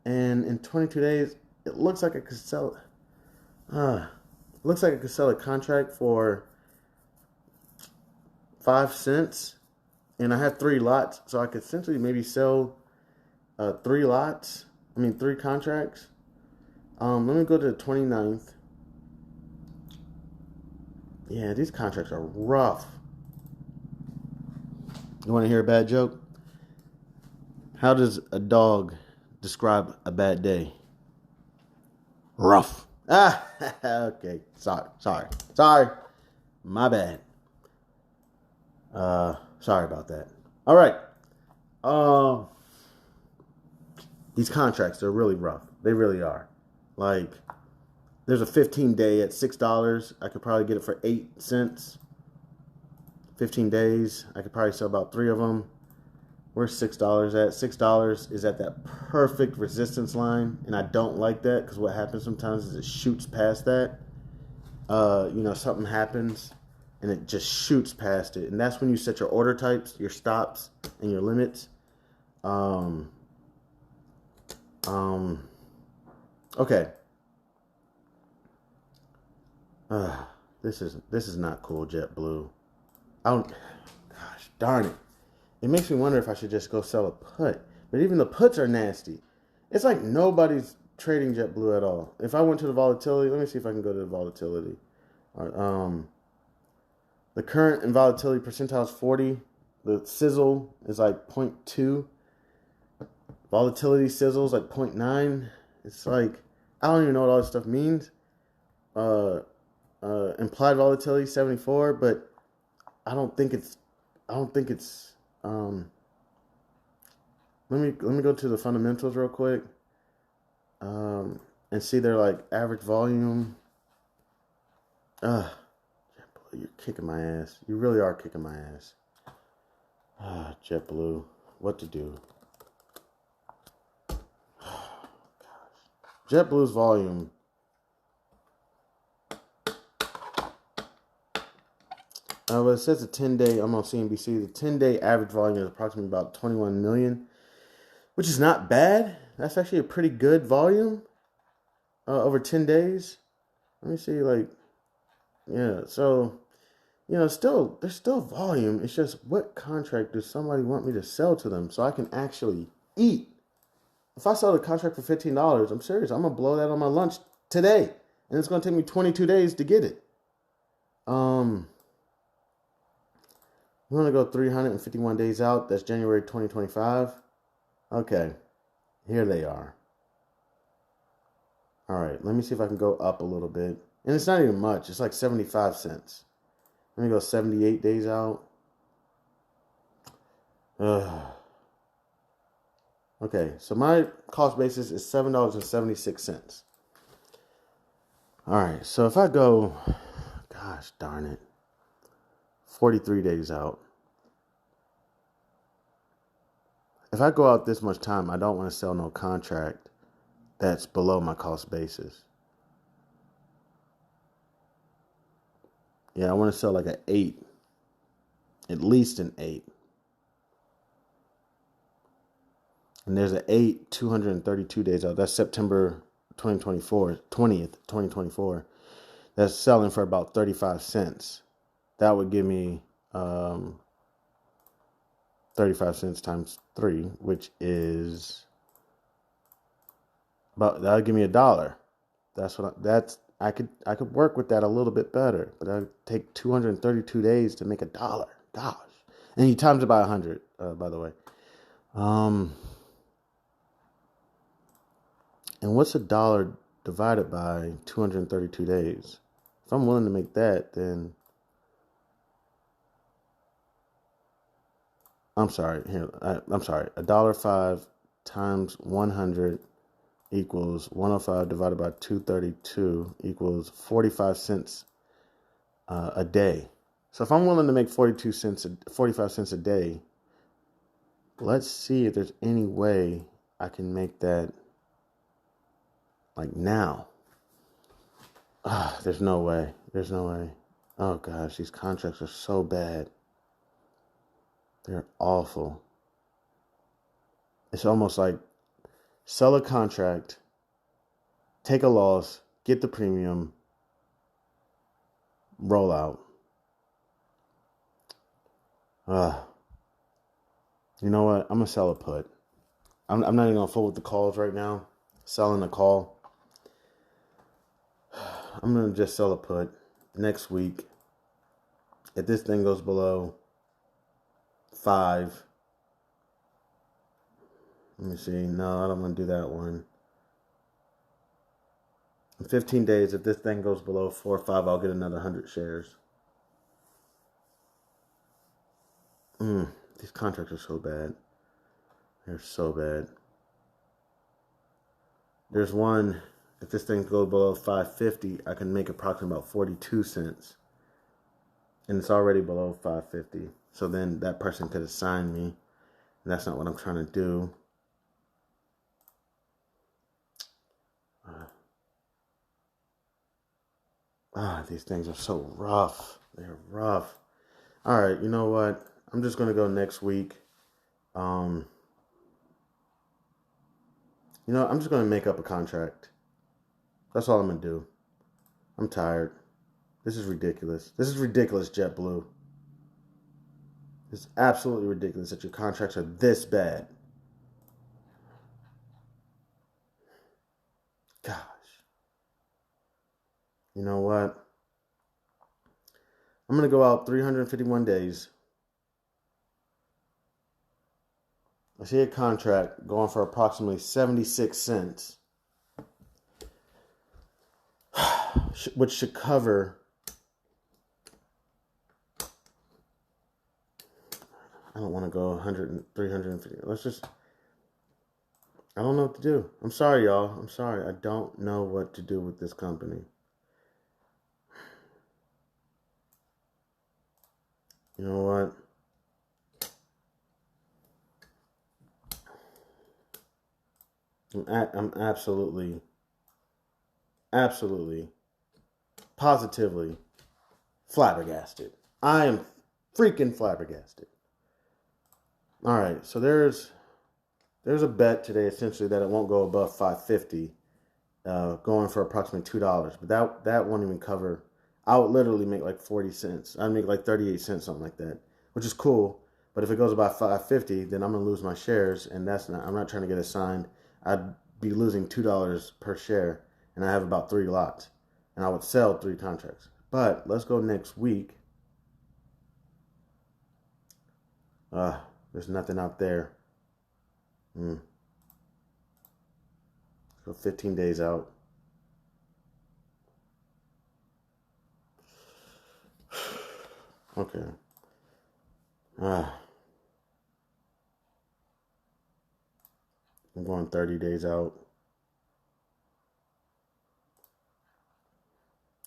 Speaker 1: And in 22 days, it looks like I could sell a contract for 5 cents. And I have 3 lots, so I could essentially maybe sell 3 contracts. Let me go to the 29th. Yeah, these contracts are rough. You want to hear a bad joke? How does a dog describe a bad day? Rough. Okay. Sorry. My bad. Sorry about that. All right. These contracts are really rough. They really are. Like, there's a 15-day at $6. I could probably get it for 8 cents. 15 days. I could probably sell about 3 of them. Where's $6 at? $6 is at that perfect resistance line, and I don't like that because what happens sometimes is it shoots past that. Something happens, and it just shoots past it, and that's when you set your order types, your stops, and your limits. Okay. This is not cool, JetBlue. Gosh darn it. It makes me wonder if I should just go sell a put. But even the puts are nasty. It's like nobody's trading JetBlue at all. If I went to the volatility, let me see if I can go to the volatility. All right, the current and volatility percentile is 40. The sizzle is like 0.2. Volatility sizzle is like 0.9. It's like, I don't even know what all this stuff means. Implied volatility 74, but I don't think it's let me go to the fundamentals real quick. And see their like average volume. JetBlue, you're kicking my ass. You really are kicking my ass. JetBlue, what to do? JetBlue's volume. But it says a 10-day, I'm on CNBC, the 10-day average volume is approximately about 21 million, which is not bad. That's actually a pretty good volume over 10 days. Let me see, like, Yeah, so, there's still volume. It's just, what contract does somebody want me to sell to them so I can actually eat? If I sell the contract for $15, I'm serious. I'm going to blow that on my lunch today. And it's going to take me 22 days to get it. We're going to go 351 days out. That's January 2025. Okay, here they are. All right, let me see if I can go up a little bit. And it's not even much. It's like 75 cents. Let me go 78 days out. Okay, so my cost basis is $7.76. All right, so if I go, gosh darn it, 43 days out. If I go out this much time, I don't want to sell no contract that's below my cost basis. Yeah, I want to sell like an 8. At least an 8. And there's an 8, 232 days out. That's September 2024, 20th, 2024. That's selling for about 35 cents. That would give me 35 cents times 3, which is about, that'll give me $1. I could work with that a little bit better, but that would take 232 days to make $1. Gosh. And he times it by 100, by the way. And what's $1 divided by 232 days? If I'm willing to make that, then I'm sorry. $1.05 times 100 equals 105 divided by 232 equals 45 cents a day. So if I'm willing to make 45 cents a day, let's see if there's any way I can make that like now. There's no way. Oh gosh, these contracts are so bad. They're awful. It's almost like sell a contract, take a loss, get the premium, roll out. You know what? I'm going to sell a put. I'm not even going to fool with the calls right now. Selling a call. I'm going to just sell a put next week. If this thing goes below 5. Let me see. No, I don't want to do that one. In 15 days, if this thing goes below 4 or 5, I'll get another 100 shares. These contracts are so bad. They're so bad. There's one, if this thing goes below 550, I can make approximately about 42 cents. And it's already below 550. So then that person could assign me. And that's not what I'm trying to do. These things are so rough. They're rough. All right, you know what? I'm just going to go next week. I'm just going to make up a contract. That's all I'm going to do. I'm tired. This is ridiculous. This is ridiculous, JetBlue. It's absolutely ridiculous that your contracts are this bad. Gosh. You know what? I'm going to go out 351 days. I see a contract going for approximately 76 cents, which should cover, I don't want to go 350. I don't know what to do. I'm sorry, y'all. I'm sorry. I don't know what to do with this company. You know what? I'm absolutely, positively flabbergasted. I am freaking flabbergasted. All right, so there's a bet today essentially that it won't go above 550, going for approximately $2. But that won't even cover. I would literally make like 40 cents. I'd make like 38 cents, something like that, which is cool. But if it goes about 5.50, then I'm gonna lose my shares, and I'm not trying to get assigned. I'd be losing $2 per share, and I have about 3 lots, and I would sell 3 contracts. But let's go next week. There's nothing out there. So 15 days out. Okay. I'm going 30 days out.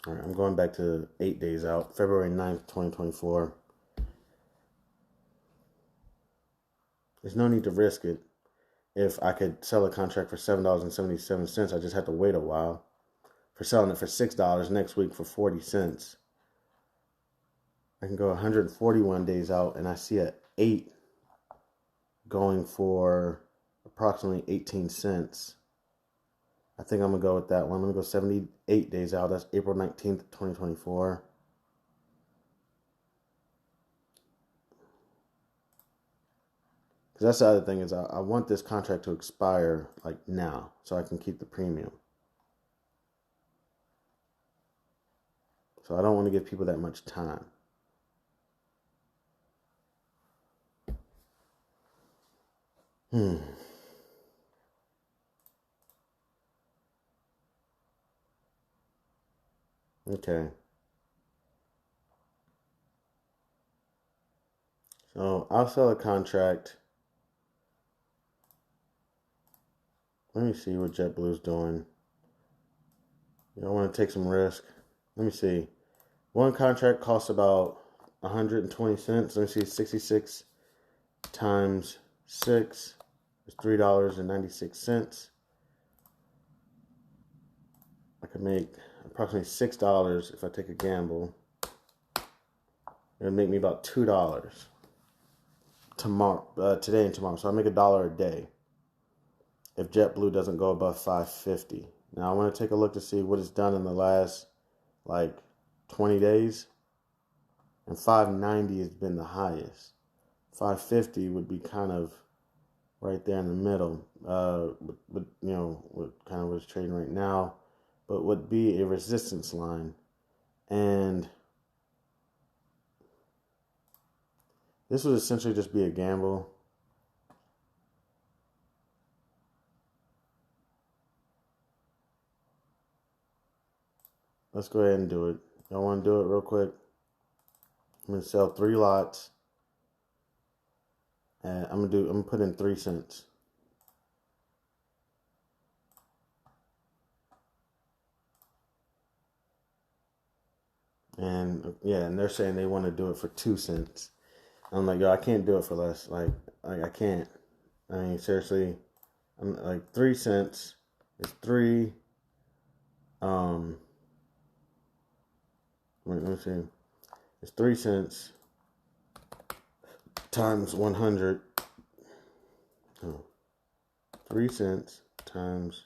Speaker 1: All right, I'm going back to 8 days out. February 9th, 2024. There's no need to risk it. If I could sell a contract for $7.77, I just have to wait a while. For selling it for $6 next week for 40 cents. I can go 141 days out, and I see a 8 going for approximately 18 cents. I think I'm going to go with that one. I'm going to go 78 days out. That's April 19th, 2024. Because that's the other thing is I want this contract to expire like now so I can keep the premium. So I don't want to give people that much time. Okay. So I'll sell a contract. Let me see what JetBlue's doing. I want to take some risk. Let me see. One contract costs about 120 cents. Let me see. 66 times 6 is $3.96. I could make approximately $6 if I take a gamble. It would make me about $2 today and tomorrow. So I make $1 a day if JetBlue doesn't go above 5.50. Now I want to take a look to see what it's done in the last like 20 days. And 5.90 has been the highest. 5.50 would be kind of right there in the middle. What kind of was trading right now, but would be a resistance line. And this would essentially just be a gamble. Let's go ahead and do it. Y'all want to do it real quick? I'm going to sell 3 lots. And I'm going to put in 3 cents. And yeah, and they're saying they want to do it for 2 cents. I'm like, yo, I can't do it for less. Like I can't. I mean, seriously, I'm like 3 cents is 3. Let me see. It's 3 cents times 100. 3 cents times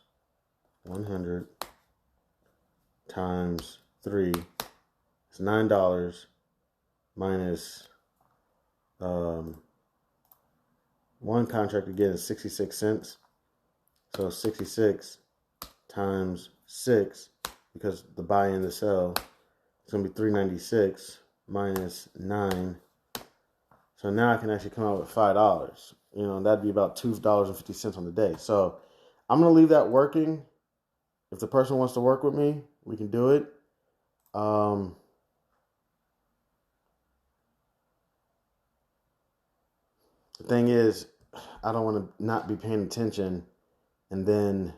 Speaker 1: 100 times 3 is $9 minus one contract again is 66 cents. So 66 times 6, because the buy and the sell, it's going to be $3.96 minus 9. So now I can actually come out with $5. That'd be about $2.50 on the day. So I'm going to leave that working. If the person wants to work with me, we can do it. The thing is, I don't want to not be paying attention and then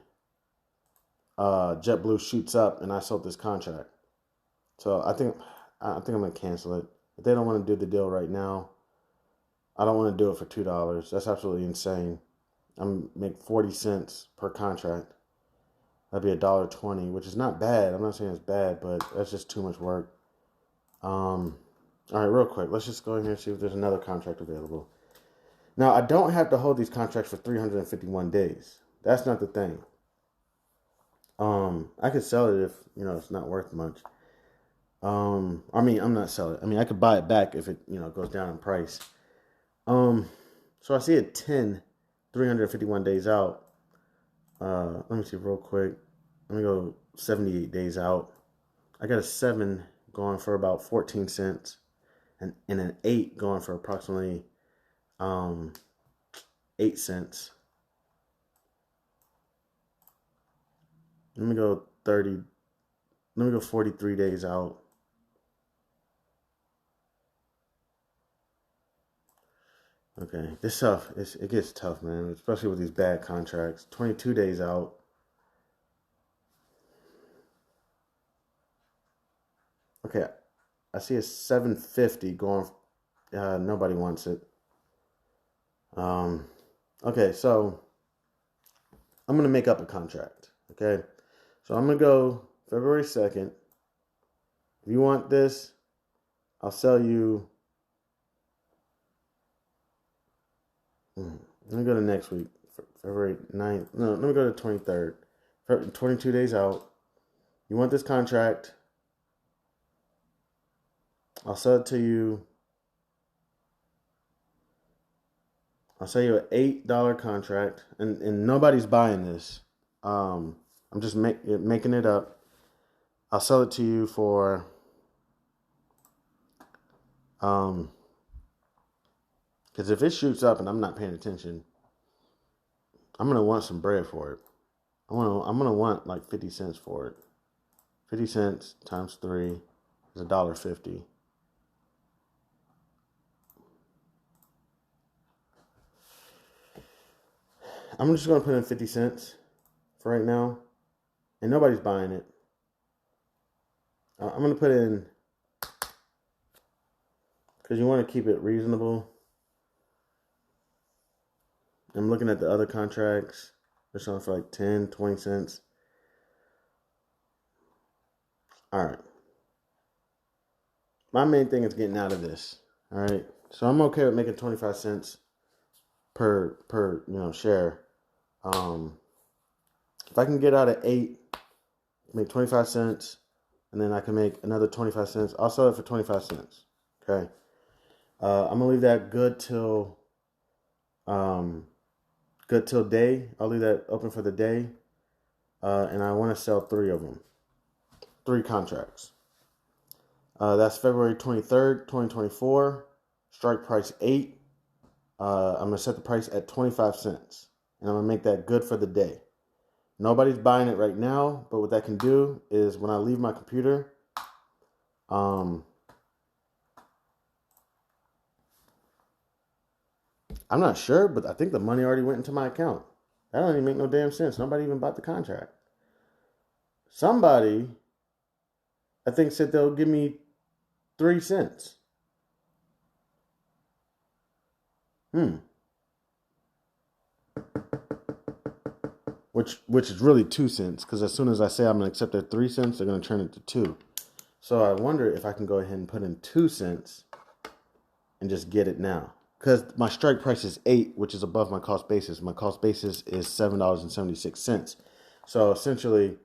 Speaker 1: JetBlue shoots up and I sold this contract. So I think I'm going to cancel it. If they don't want to do the deal right now, I don't want to do it for $2. That's absolutely insane. I'm make 40 cents per contract. That'd be $1.20, which is not bad. I'm not saying it's bad, but that's just too much work. All right, real quick, let's just go in here and see if there's another contract available. Now, I don't have to hold these contracts for 351 days. That's not the thing. I could sell it if, it's not worth much. I mean, I'm not selling it. I mean, I could buy it back if it, goes down in price. So I see a 10, 351 days out. Let me see real quick. Let me go 78 days out. I got a 7 going for about 14 cents and an 8 going for approximately 8 cents. Let me go 43 days out. Okay, this stuff, it gets tough, man, especially with these bad contracts. 22 days out. Okay, I see a 750 going. Nobody wants it. Okay, so I'm going to make up a contract, okay? So I'm going to go February 2nd. If you want this, I'll sell you. Let me go to next week, February 9th. No, let me go to 23rd. 22 days out. You want this contract? I'll sell it to you. I'll sell you an $8 contract, and nobody's buying this. I'm just making it up. I'll sell it to you for because if it shoots up and I'm not paying attention, I'm gonna want some bread for it. I'm gonna want like 50 cents for it. 50 cents times 3 is $1.50. I'm just gonna put in 50 cents for right now, and nobody's buying it. I'm gonna put in, because you want to keep it reasonable. I'm looking at the other contracts. They're selling for like 10, 20 cents. All right. My main thing is getting out of this. All right. So I'm okay with making 25 cents per share. If I can get out of 8, make 25 cents, and then I can make another 25 cents. I'll sell it for 25 cents. Okay. I'm gonna leave that good till day. I'll leave that open for the day. And I want to sell 3 of them. 3 contracts. That's February 23rd, 2024. Strike price 8. I'm going to set the price at 25 cents. And I'm going to make that good for the day. Nobody's buying it right now, but what that can do is when I leave my computer, I'm not sure, but I think the money already went into my account. That don't even make no damn sense. Nobody even bought the contract. Somebody, I think, said they'll give me 3 cents. Which is really 2 cents, because as soon as I say I'm going to accept their 3 cents, they're going to turn it to 2. So I wonder if I can go ahead and put in 2 cents and just get it now. Because my strike price is 8, which is above my cost basis. My cost basis is $7.76. So essentially,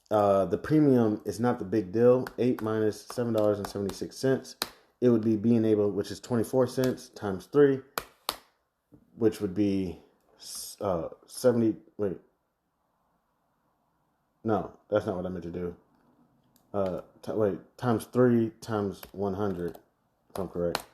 Speaker 1: the premium is not the big deal. 8 minus $7.76. It would be being able, which is 24 cents times 3, which would be 70. Wait. No, that's not what I meant to do. Times 3 times 100, if I'm correct,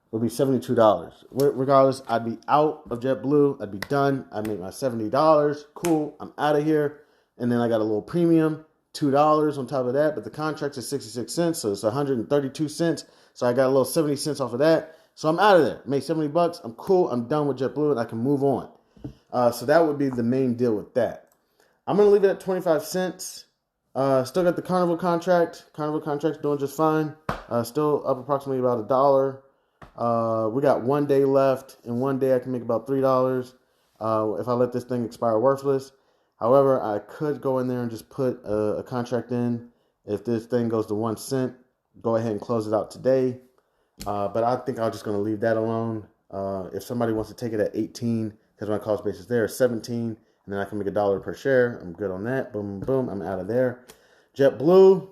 Speaker 1: would be $72. Regardless, I'd be out of JetBlue. I'd be done. I'd make my $70. Cool. I'm out of here. And then I got a little premium, $2 on top of that. But the contract is 66 cents, so it's 132 cents. So I got a little 70 cents off of that. So I'm out of there. Make $70. I'm cool. I'm done with JetBlue, and I can move on. So that would be the main deal with that. I'm going to leave it at 25 cents. Still got the Carnival contract. Carnival contract's doing just fine. Still up approximately about $1. We got 1 day left. In 1 day, I can make about $3 if I let this thing expire worthless. However, I could go in there and just put a contract in. If this thing goes to 1 cent, go ahead and close it out today. But I think I'm just going to leave that alone. If somebody wants to take it at 18, because my cost basis there is 17, and then I can make $1 per share. I'm good on that. Boom, boom. I'm out of there. JetBlue,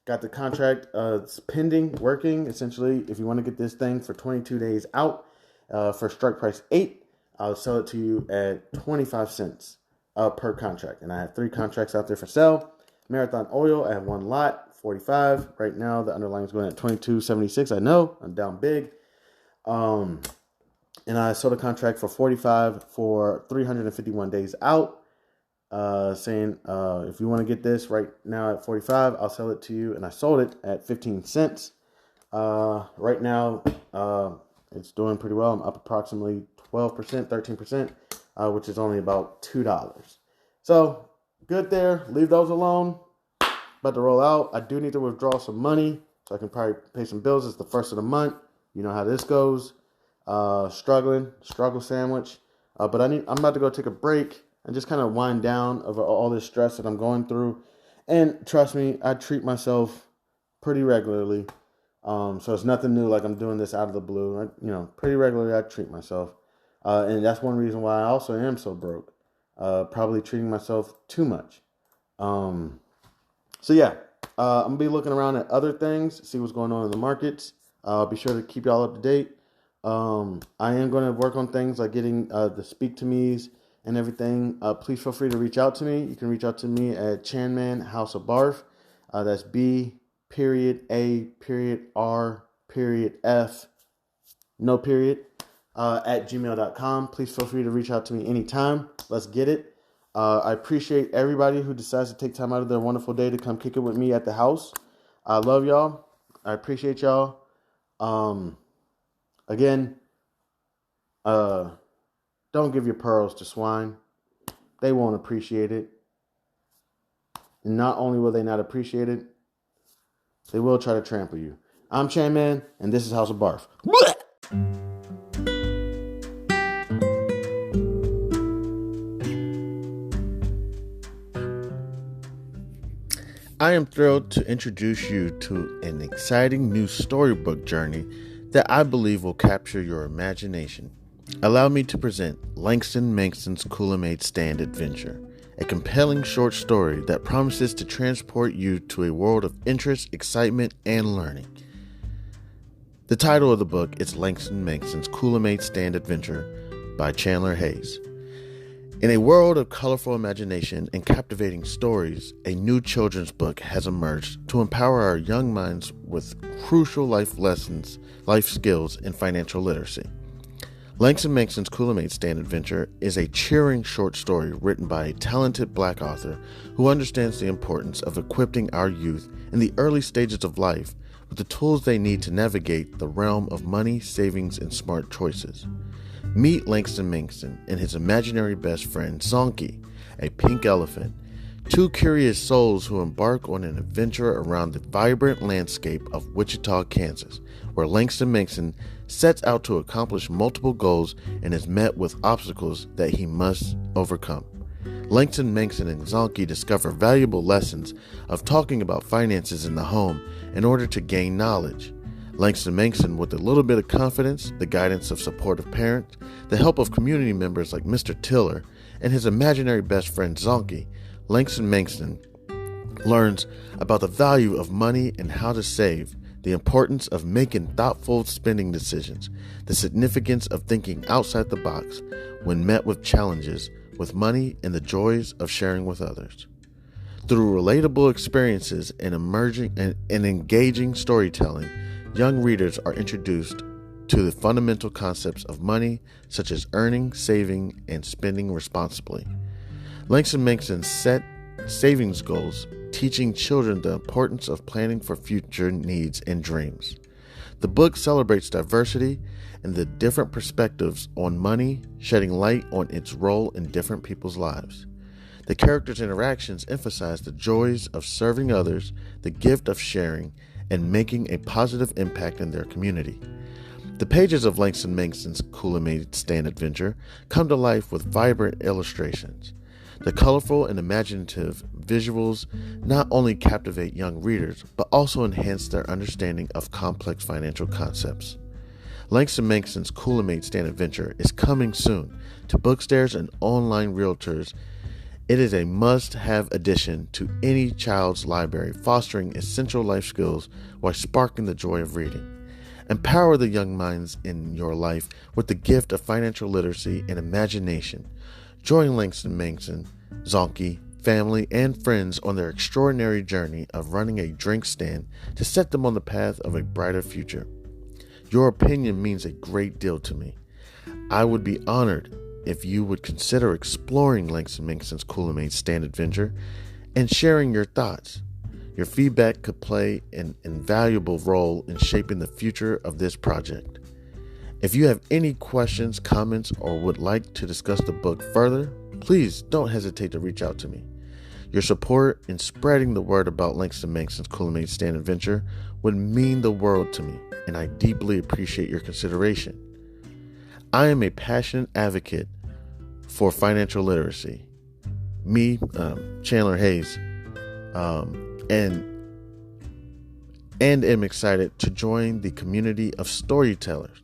Speaker 1: got the contract. It's pending, working. Essentially, if you want to get this thing for 22 days out for strike price 8, I'll sell it to you at 25 cents per contract. And I have 3 contracts out there for sale. Marathon Oil, I have 1 lot, 45. Right now, the underlying is going at 22.76. I know, I'm down big. And I sold a contract for 45 for 351 days out. Saying if you want to get this right now at 45, I'll sell it to you. And I sold it at 15 cents. Right now, it's doing pretty well. I'm up approximately 12%, 13%, which is only about $2. So good there. Leave those alone. About to roll out. I do need to withdraw some money so I can probably pay some bills. It's the first of the month. You know how this goes. Struggle sandwich. But I'm about to go take a break and just kind of wind down over all this stress that I'm going through. And trust me, I treat myself pretty regularly. So it's nothing new, like I'm doing this out of the blue. Pretty regularly I treat myself. And that's one reason why I also am so broke. Probably treating myself too much. I'm going to be looking around at other things, see what's going on in the markets. Be sure to keep y'all up to date. I am going to work on things like getting the Speak to Me's and everything. Please feel free to reach out to me. You can reach out to me at Chanmanhouseofb.a.r.f. That's B.A.R.F. No period. At gmail.com. Please feel free to reach out to me anytime. Let's get it. I appreciate everybody who decides to take time out of their wonderful day to come kick it with me at the house. I love y'all. I appreciate y'all. Again, don't give your pearls to swine. They won't appreciate it. And not only will they not appreciate it, they will try to trample you. I'm Chanman, and this is House of Barf. I am thrilled to introduce you to an exciting new storybook journey that I believe will capture your imagination. Allow me to present Langston Manxton's Coolamade Stand Adventure, a compelling short story that promises to transport you to a world of interest, excitement, and learning. The title of the book is Langston Manxton's Coolamade Stand Adventure by Chandler Hayes. In a world of colorful imagination and captivating stories, a new children's book has emerged to empower our young minds with crucial life lessons, life skills, and financial literacy. Langston Manxton's Coolamade Stand Adventure is a cheering short story written by a talented Black author who understands the importance of equipping our youth in the early stages of life with the tools they need to navigate the realm of money, savings, and smart choices. Meet Langston Manxton and his imaginary best friend, Zonky, a pink elephant, two curious souls who embark on an adventure around the vibrant landscape of Wichita, Kansas, where Langston Manxton sets out to accomplish multiple goals and is met with obstacles that he must overcome. Langston Manxton and Zonky discover valuable lessons of talking about finances in the home in order to gain knowledge. Langston Manxton, with a little bit of confidence, the guidance of supportive parents, the help of community members like Mr. Tiller, and his imaginary best friend Zonky, Langston Manxton learns about the value of money and how to save, the importance of making thoughtful spending decisions, the significance of thinking outside the box when met with challenges with money, and the joys of sharing with others. Through relatable experiences and engaging storytelling, young readers are introduced to the fundamental concepts of money, such as earning, saving, and spending responsibly. Langston Manxton set savings goals, teaching children the importance of planning for future needs and dreams. The book celebrates diversity and the different perspectives on money, shedding light on its role in different people's lives. The characters' interactions emphasize the joys of serving others, the gift of sharing, and making a positive impact in their community. The pages of Langston Manxton's Coolamade Stand Adventure come to life with vibrant illustrations. The colorful and imaginative visuals not only captivate young readers, but also enhance their understanding of complex financial concepts. Langston Manxton's Coolamade Stand Adventure is coming soon to bookstores and online realtors It is a must-have addition to any child's library, fostering essential life skills while sparking the joy of reading. Empower the young minds in your life with the gift of financial literacy and imagination. Join Langston Manson, Zonky, family, and friends on their extraordinary journey of running a drink stand to set them on the path of a brighter future. Your opinion means a great deal to me. I would be honored if you would consider exploring Langston Manson's Kool-Aid Stand Adventure and sharing your thoughts. Your feedback could play an invaluable role in shaping the future of this project. If you have any questions, comments, or would like to discuss the book further, please don't hesitate to reach out to me. Your support in spreading the word about Langston Manson's Kool-Aid Stand Adventure would mean the world to me, and I deeply appreciate your consideration. I am a passionate advocate for financial literacy. Me, Chandler Hayes, and am excited to join the community of storytellers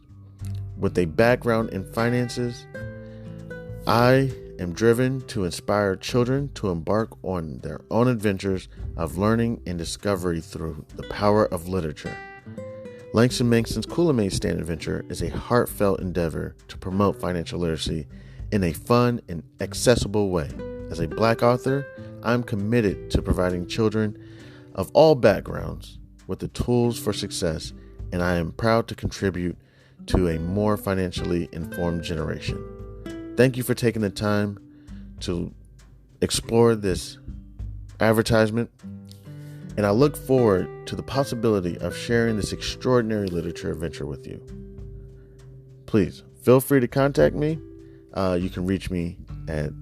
Speaker 1: with a background in finances. I am driven to inspire children to embark on their own adventures of learning and discovery through the power of literature. Langston Manson's Kool-Aid Stand Adventure is a heartfelt endeavor to promote financial literacy in a fun and accessible way. As a Black author, I'm committed to providing children of all backgrounds with the tools for success, and I am proud to contribute to a more financially informed generation. Thank you for taking the time to explore this advertisement, and I look forward to the possibility of sharing this extraordinary literature adventure with you. Please feel free to contact me. You can reach me at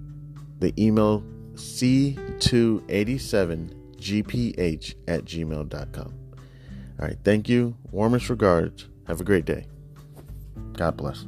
Speaker 1: the email c287gph@gmail.com. All right, thank you. Warmest regards. Have a great day. God bless.